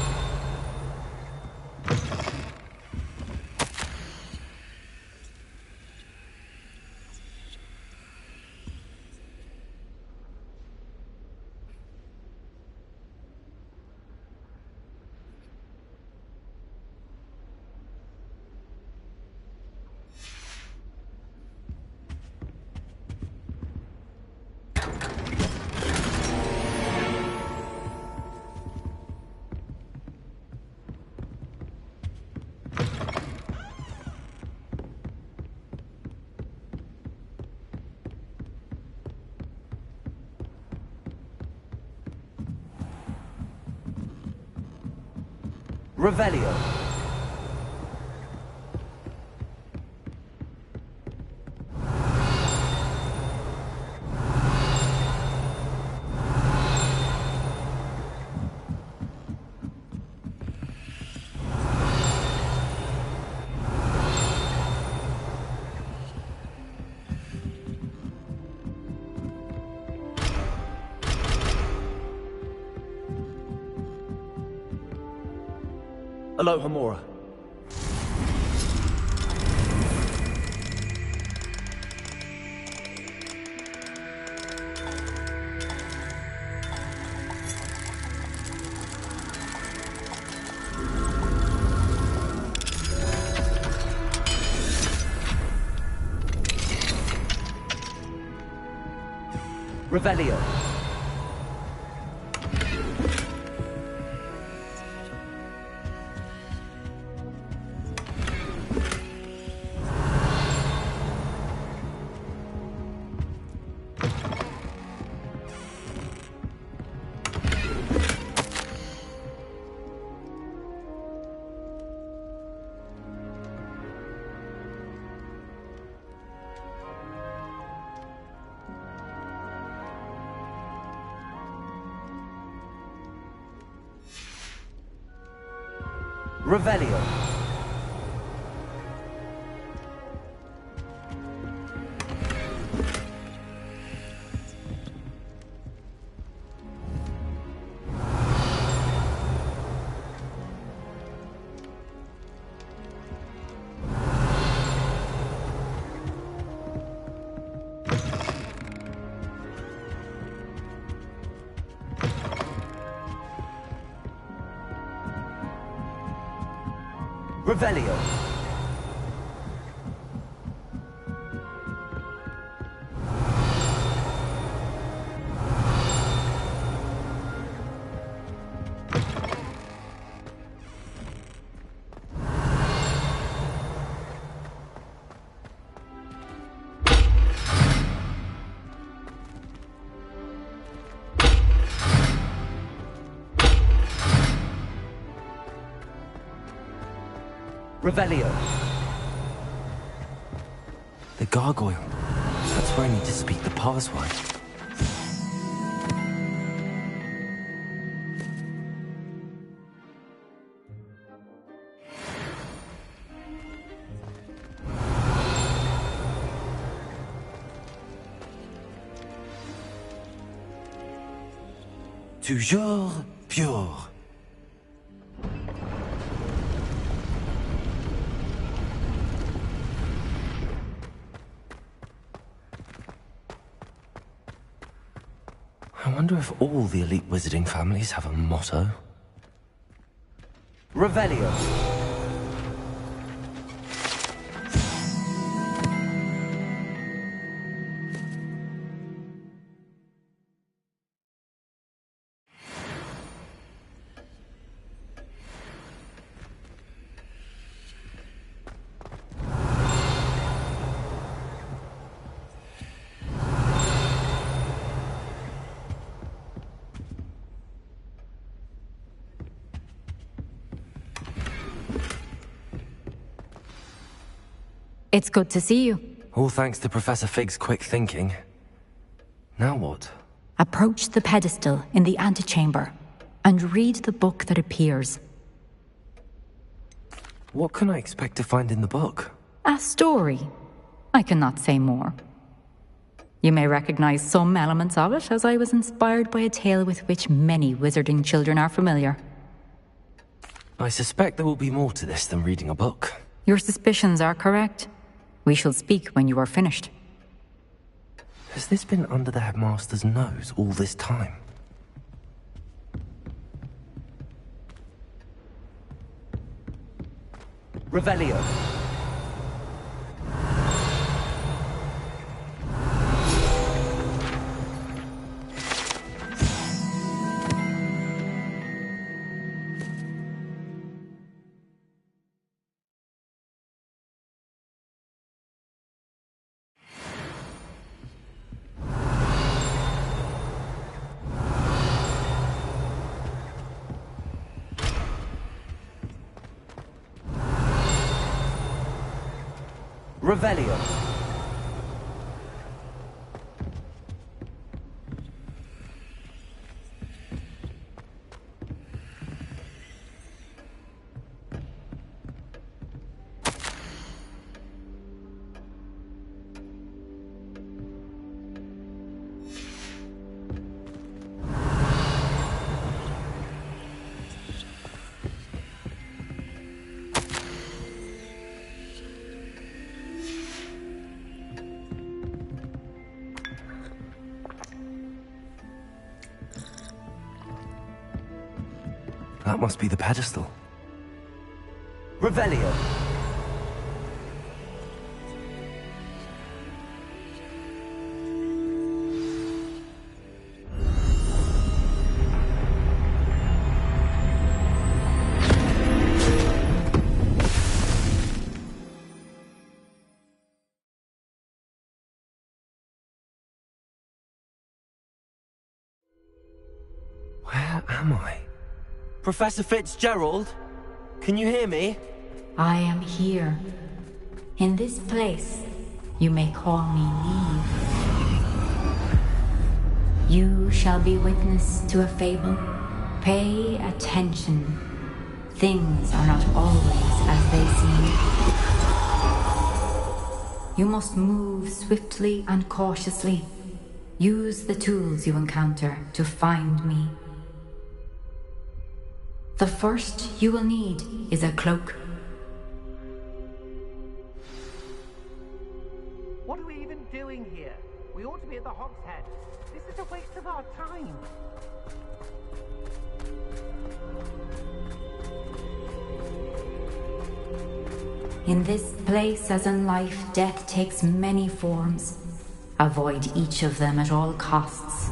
Revelio. Aloha Mora. Revelio. Revelio. Revelio. Revelio. The gargoyle. That's where I need to speak the password. Toujours pure. I wonder if all the elite wizarding families have a motto. Revelio. It's good to see you. All thanks to Professor Fig's quick thinking. Now what? Approach the pedestal in the antechamber and read the book that appears. What can I expect to find in the book? A story. I cannot say more. You may recognize some elements of it, as I was inspired by a tale with which many wizarding children are familiar. I suspect there will be more to this than reading a book. Your suspicions are correct. We shall speak when you are finished. Has this been under the headmaster's nose all this time? Revelio. Revelio. That must be the pedestal. Revelio. Where am I? Professor Fitzgerald? Can you hear me? I am here. In this place, you may call me Neve. You shall be witness to a fable. Pay attention. things are not always as they seem. You must move swiftly and cautiously. Use the tools you encounter to find me. The first you will need is a cloak. What are we even doing here? We ought to be at the Hog's Head. This is a waste of our time. In this place, as in life, death takes many forms. Avoid each of them at all costs.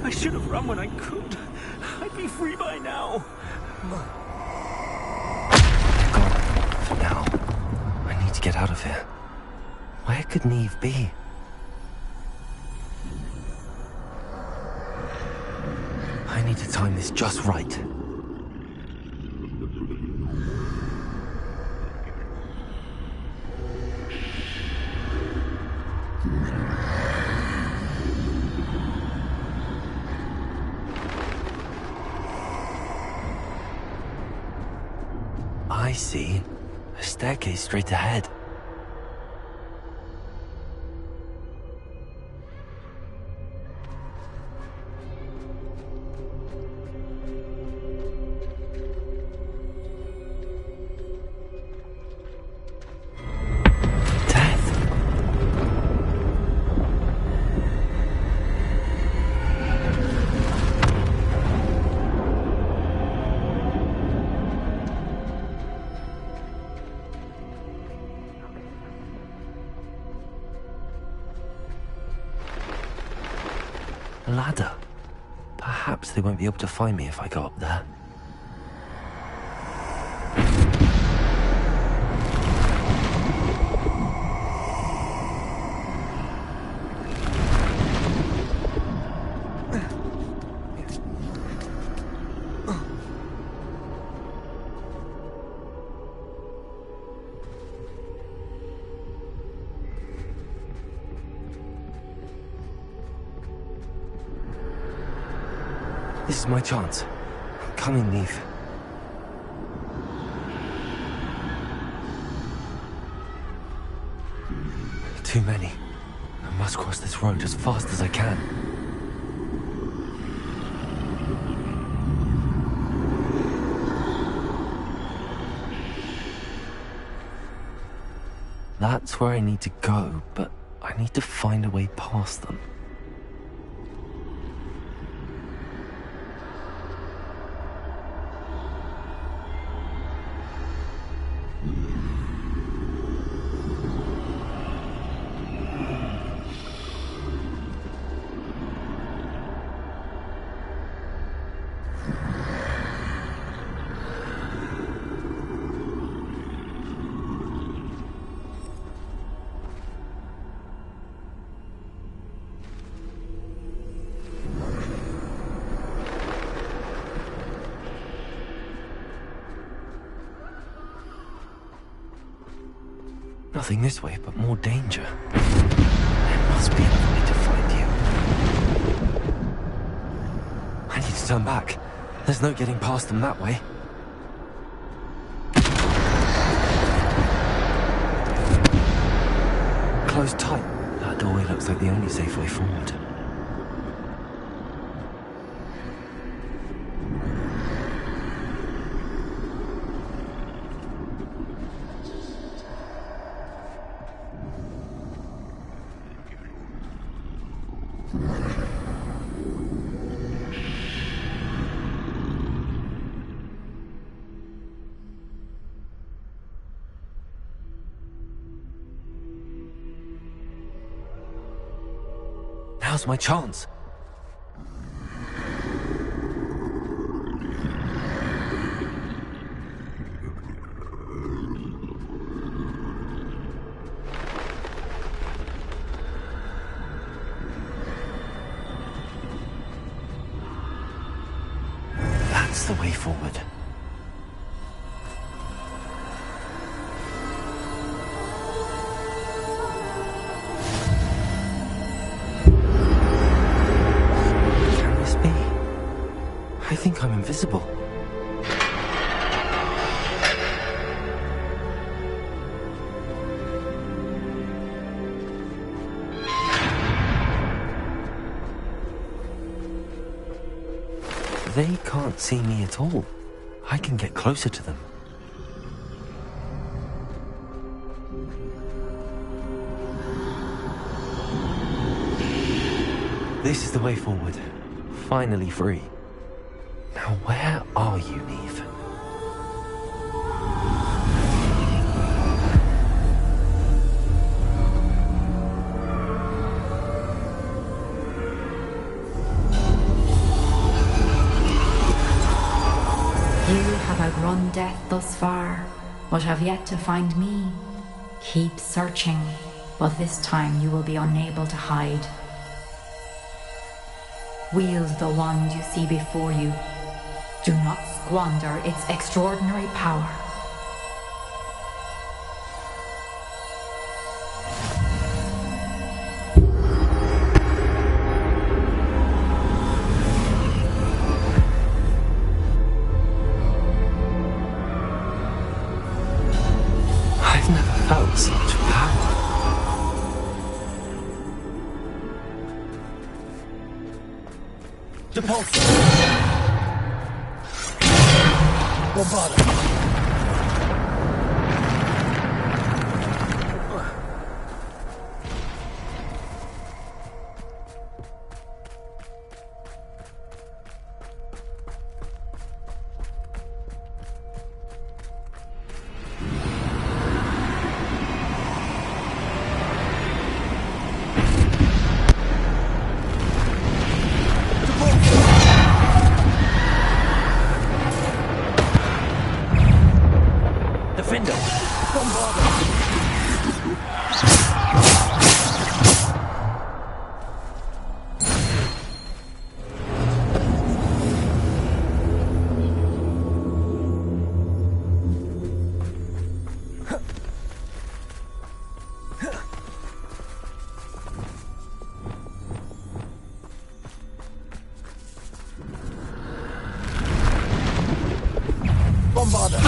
I should have run when I could. I'd be free by now. For now, I need to get out of here. Where could Neve be? I need to time this just right. I see. A staircase straight ahead. A ladder. Perhaps they won't be able to find me if I go up there. This is my chance. Come in, Neve. Too many. I must cross this road as fast as I can. That's where I need to go, but I need to find a way past them. Nothing this way, but more danger. There must be another way to find you. I need to turn back. There's no getting past them that way. Close tight. That doorway looks like the only safe way forward. Now's my chance. That's the way forward. Can this be? I think I'm invisible. They can't see me at all. I can get closer to them. This is the way forward. Finally free. Now where are you, Neve? You have outrun death thus far, but have yet to find me. Keep searching, but this time you will be unable to hide. Wield the wand you see before you. Do not squander its extraordinary power. I've never felt such power. Depulso! Bombada! Defender! Bombada!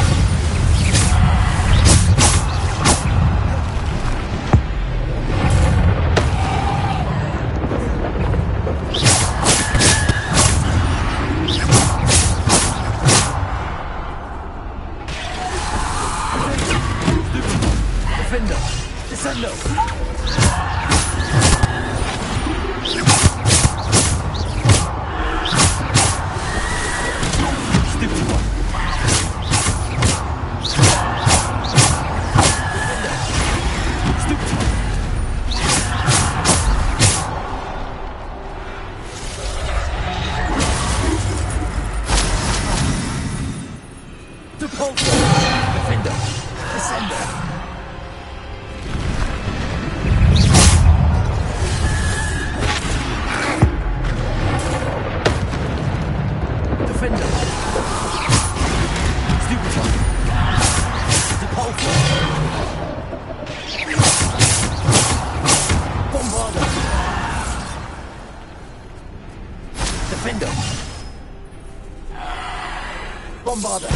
Defender! Descendo! Defender! Descender! Defender! Stupefy! Depulso! Bombada! Defender! Bombada!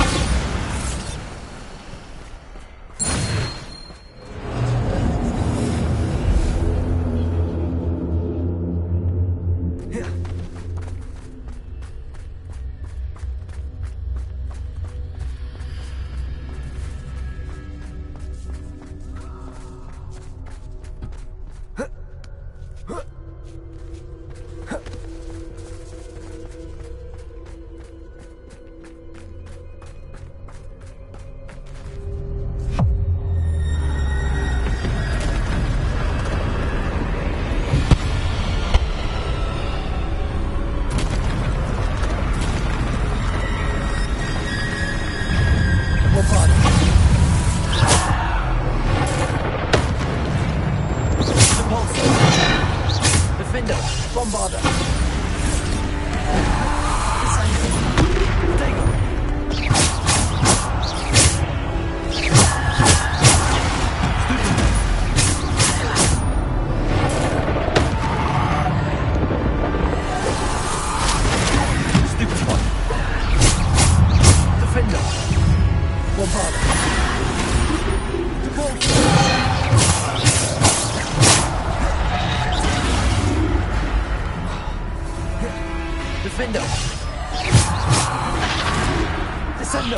Defender! Descendo!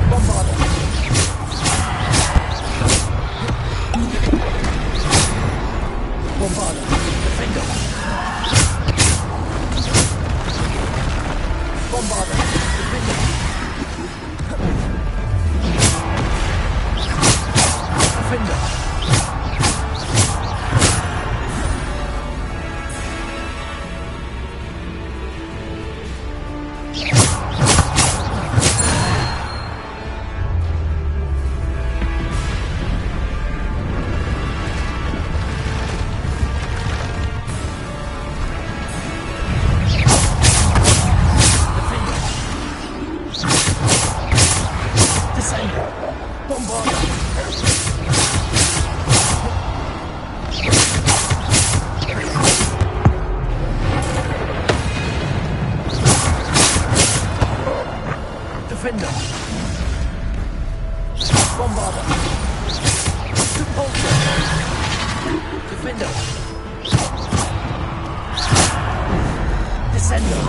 Bombarda! Bombarda! Defender! Bombarda! Defender! Defender! Defender! Bombarda! Repulsor! Defender! Descendo!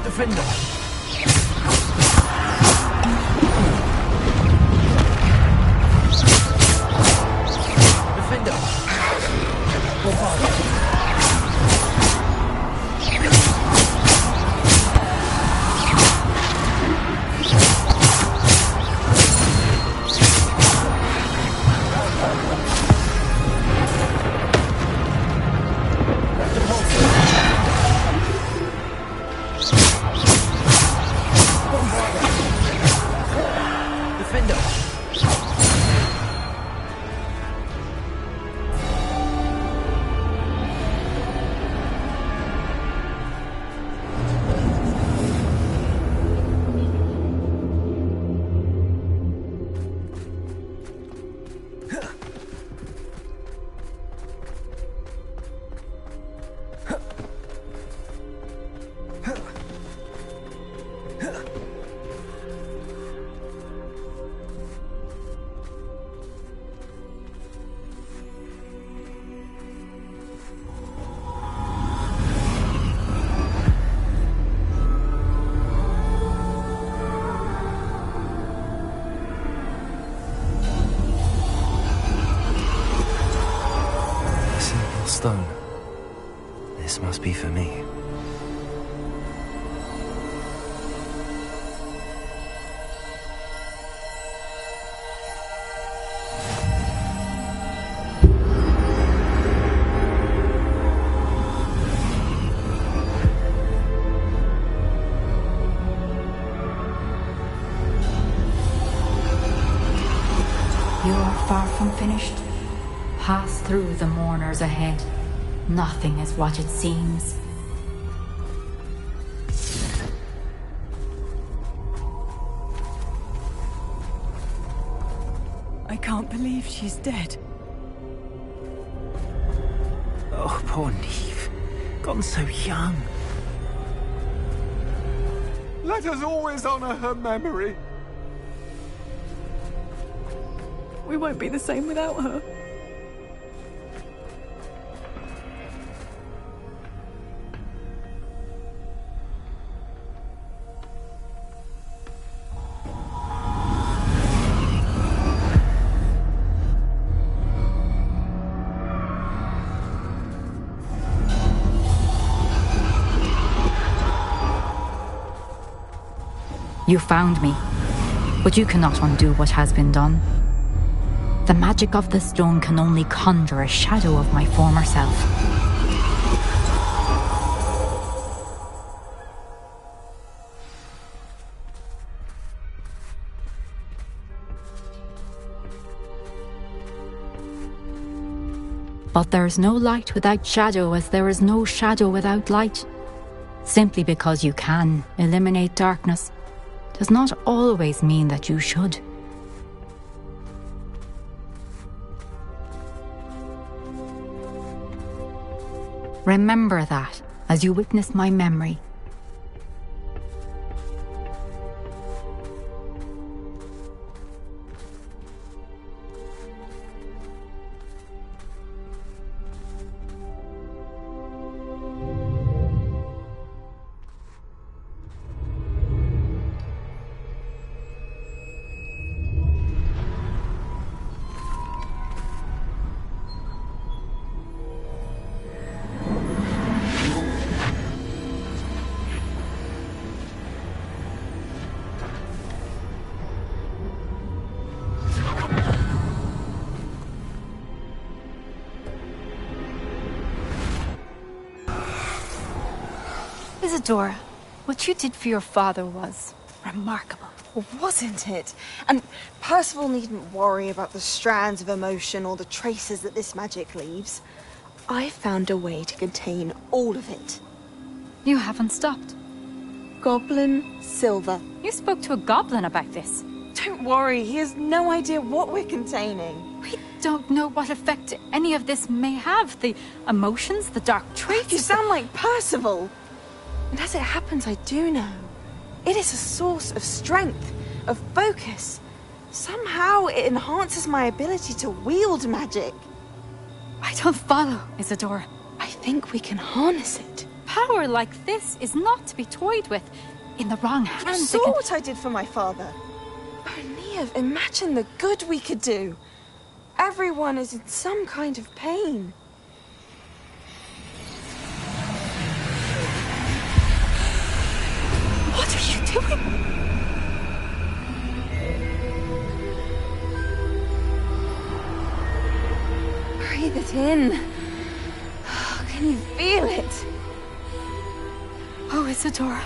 Defender! Defender! Bombarda! Defender! Stone. This must be for me. You are far from finished. Pass through the mourners ahead. Nothing is what it seems. I can't believe she's dead. Oh, poor Neve. Gone so young. Let us always honor her memory. We won't be the same without her. You found me, but you cannot undo what has been done. The magic of the stone can only conjure a shadow of my former self. But there is no light without shadow, as there is no shadow without light. Simply because you can eliminate darkness does not always mean that you should. Remember that as you witness my memory. Isadora, what you did for your father was remarkable. Well, wasn't it? And Percival needn't worry about the strands of emotion or the traces that this magic leaves. I found a way to contain all of it. You haven't stopped. Goblin Silver. You spoke to a goblin about this. Don't worry, he has no idea what we're containing. We don't know what effect any of this may have. The emotions, the dark traits. You sound like Percival. And as it happens, I do know. It is a source of strength, of focus. Somehow it enhances my ability to wield magic. I don't follow, Isadora. I think we can harness it. Power like this is not to be toyed with. In the wrong hands, You saw what I did for my father. Oh, Neve, imagine the good we could do. Everyone is in some kind of pain. What are you doing? Breathe it in. Can you feel it? Oh, Isadora.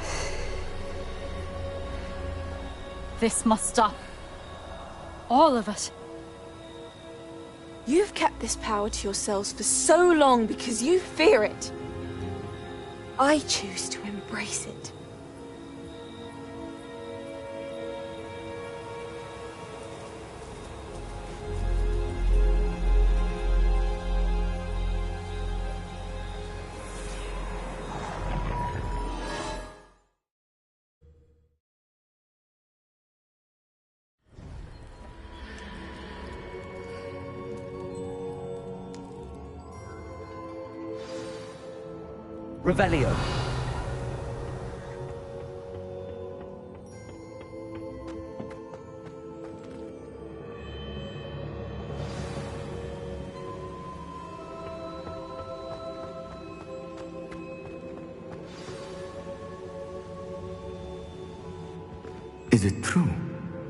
This must stop. All of it. You've kept this power to yourselves for so long because you fear it. I choose to embrace it. Revelio. Is it true?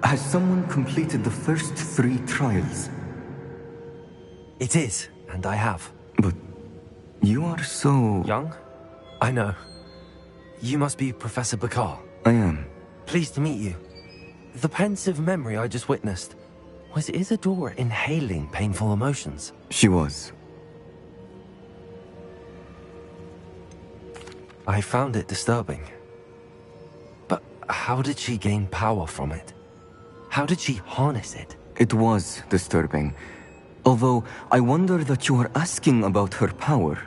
Has someone completed the first 3 trials? It is, and I have. But you are so... young? I know. You must be Professor Bakar. I am. Pleased to meet you. The pensive memory I just witnessed, was Isadora inhaling painful emotions? She was. I found it disturbing. But how did she gain power from it? How did she harness it? It was disturbing. Although, I wonder that you are asking about her power.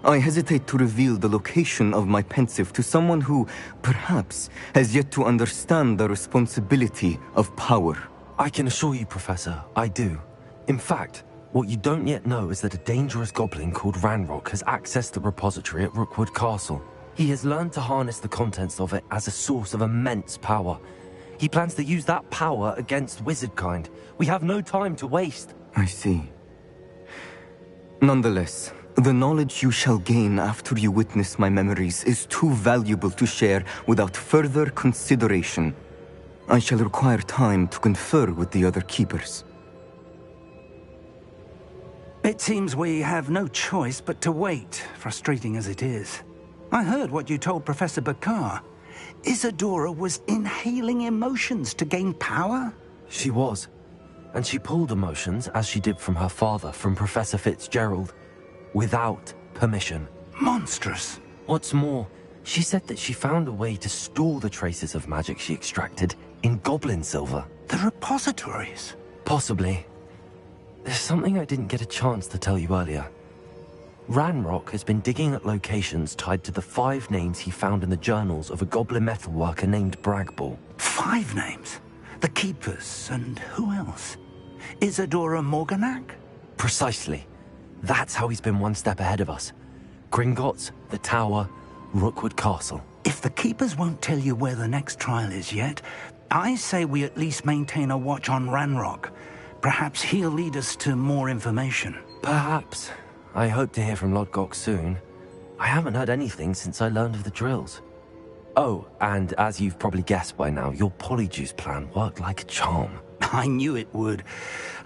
I hesitate to reveal the location of my pensive to someone who, perhaps, has yet to understand the responsibility of power. I can assure you, Professor, I do. In fact, what you don't yet know is that a dangerous goblin called Ranrock has accessed the repository at Rookwood Castle. He has learned to harness the contents of it as a source of immense power. He plans to use that power against wizardkind. We have no time to waste. I see. Nonetheless, the knowledge you shall gain after you witness my memories is too valuable to share without further consideration. I shall require time to confer with the other keepers. It seems we have no choice but to wait, frustrating as it is. I heard what you told Professor Bakar. Isadora was inhaling emotions to gain power? She was. And she pulled emotions, as she did from her father, from Professor Fitzgerald. without permission. Monstrous. What's more, she said that she found a way to store the traces of magic she extracted in goblin silver. The repositories? Possibly. There's something I didn't get a chance to tell you earlier. Ranrock has been digging at locations tied to the 5 names he found in the journals of a goblin metalworker named Bragball. 5 names? The Keepers, and who else? Isadora Morganac? Precisely. That's how he's been one step ahead of us. Gringotts, the Tower, Rookwood Castle. If the Keepers won't tell you where the next trial is yet, I say we at least maintain a watch on Ranrock. Perhaps he'll lead us to more information. Perhaps. I hope to hear from Lodgok soon. I haven't heard anything since I learned of the drills. Oh, and as you've probably guessed by now, your polyjuice plan worked like a charm. I knew it would.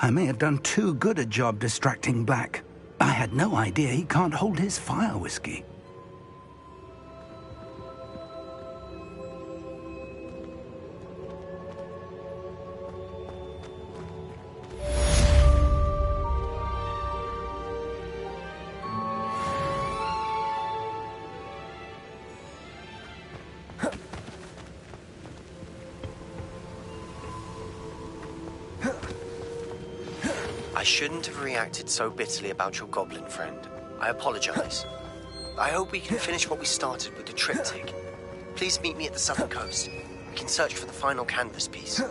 I may have done too good a job distracting Black. I had no idea he can't hold his fire whiskey. I shouldn't have reacted so bitterly about your goblin friend. I apologize. I hope we can finish what we started with the triptych. Please meet me at the southern coast. We can search for the final canvas piece.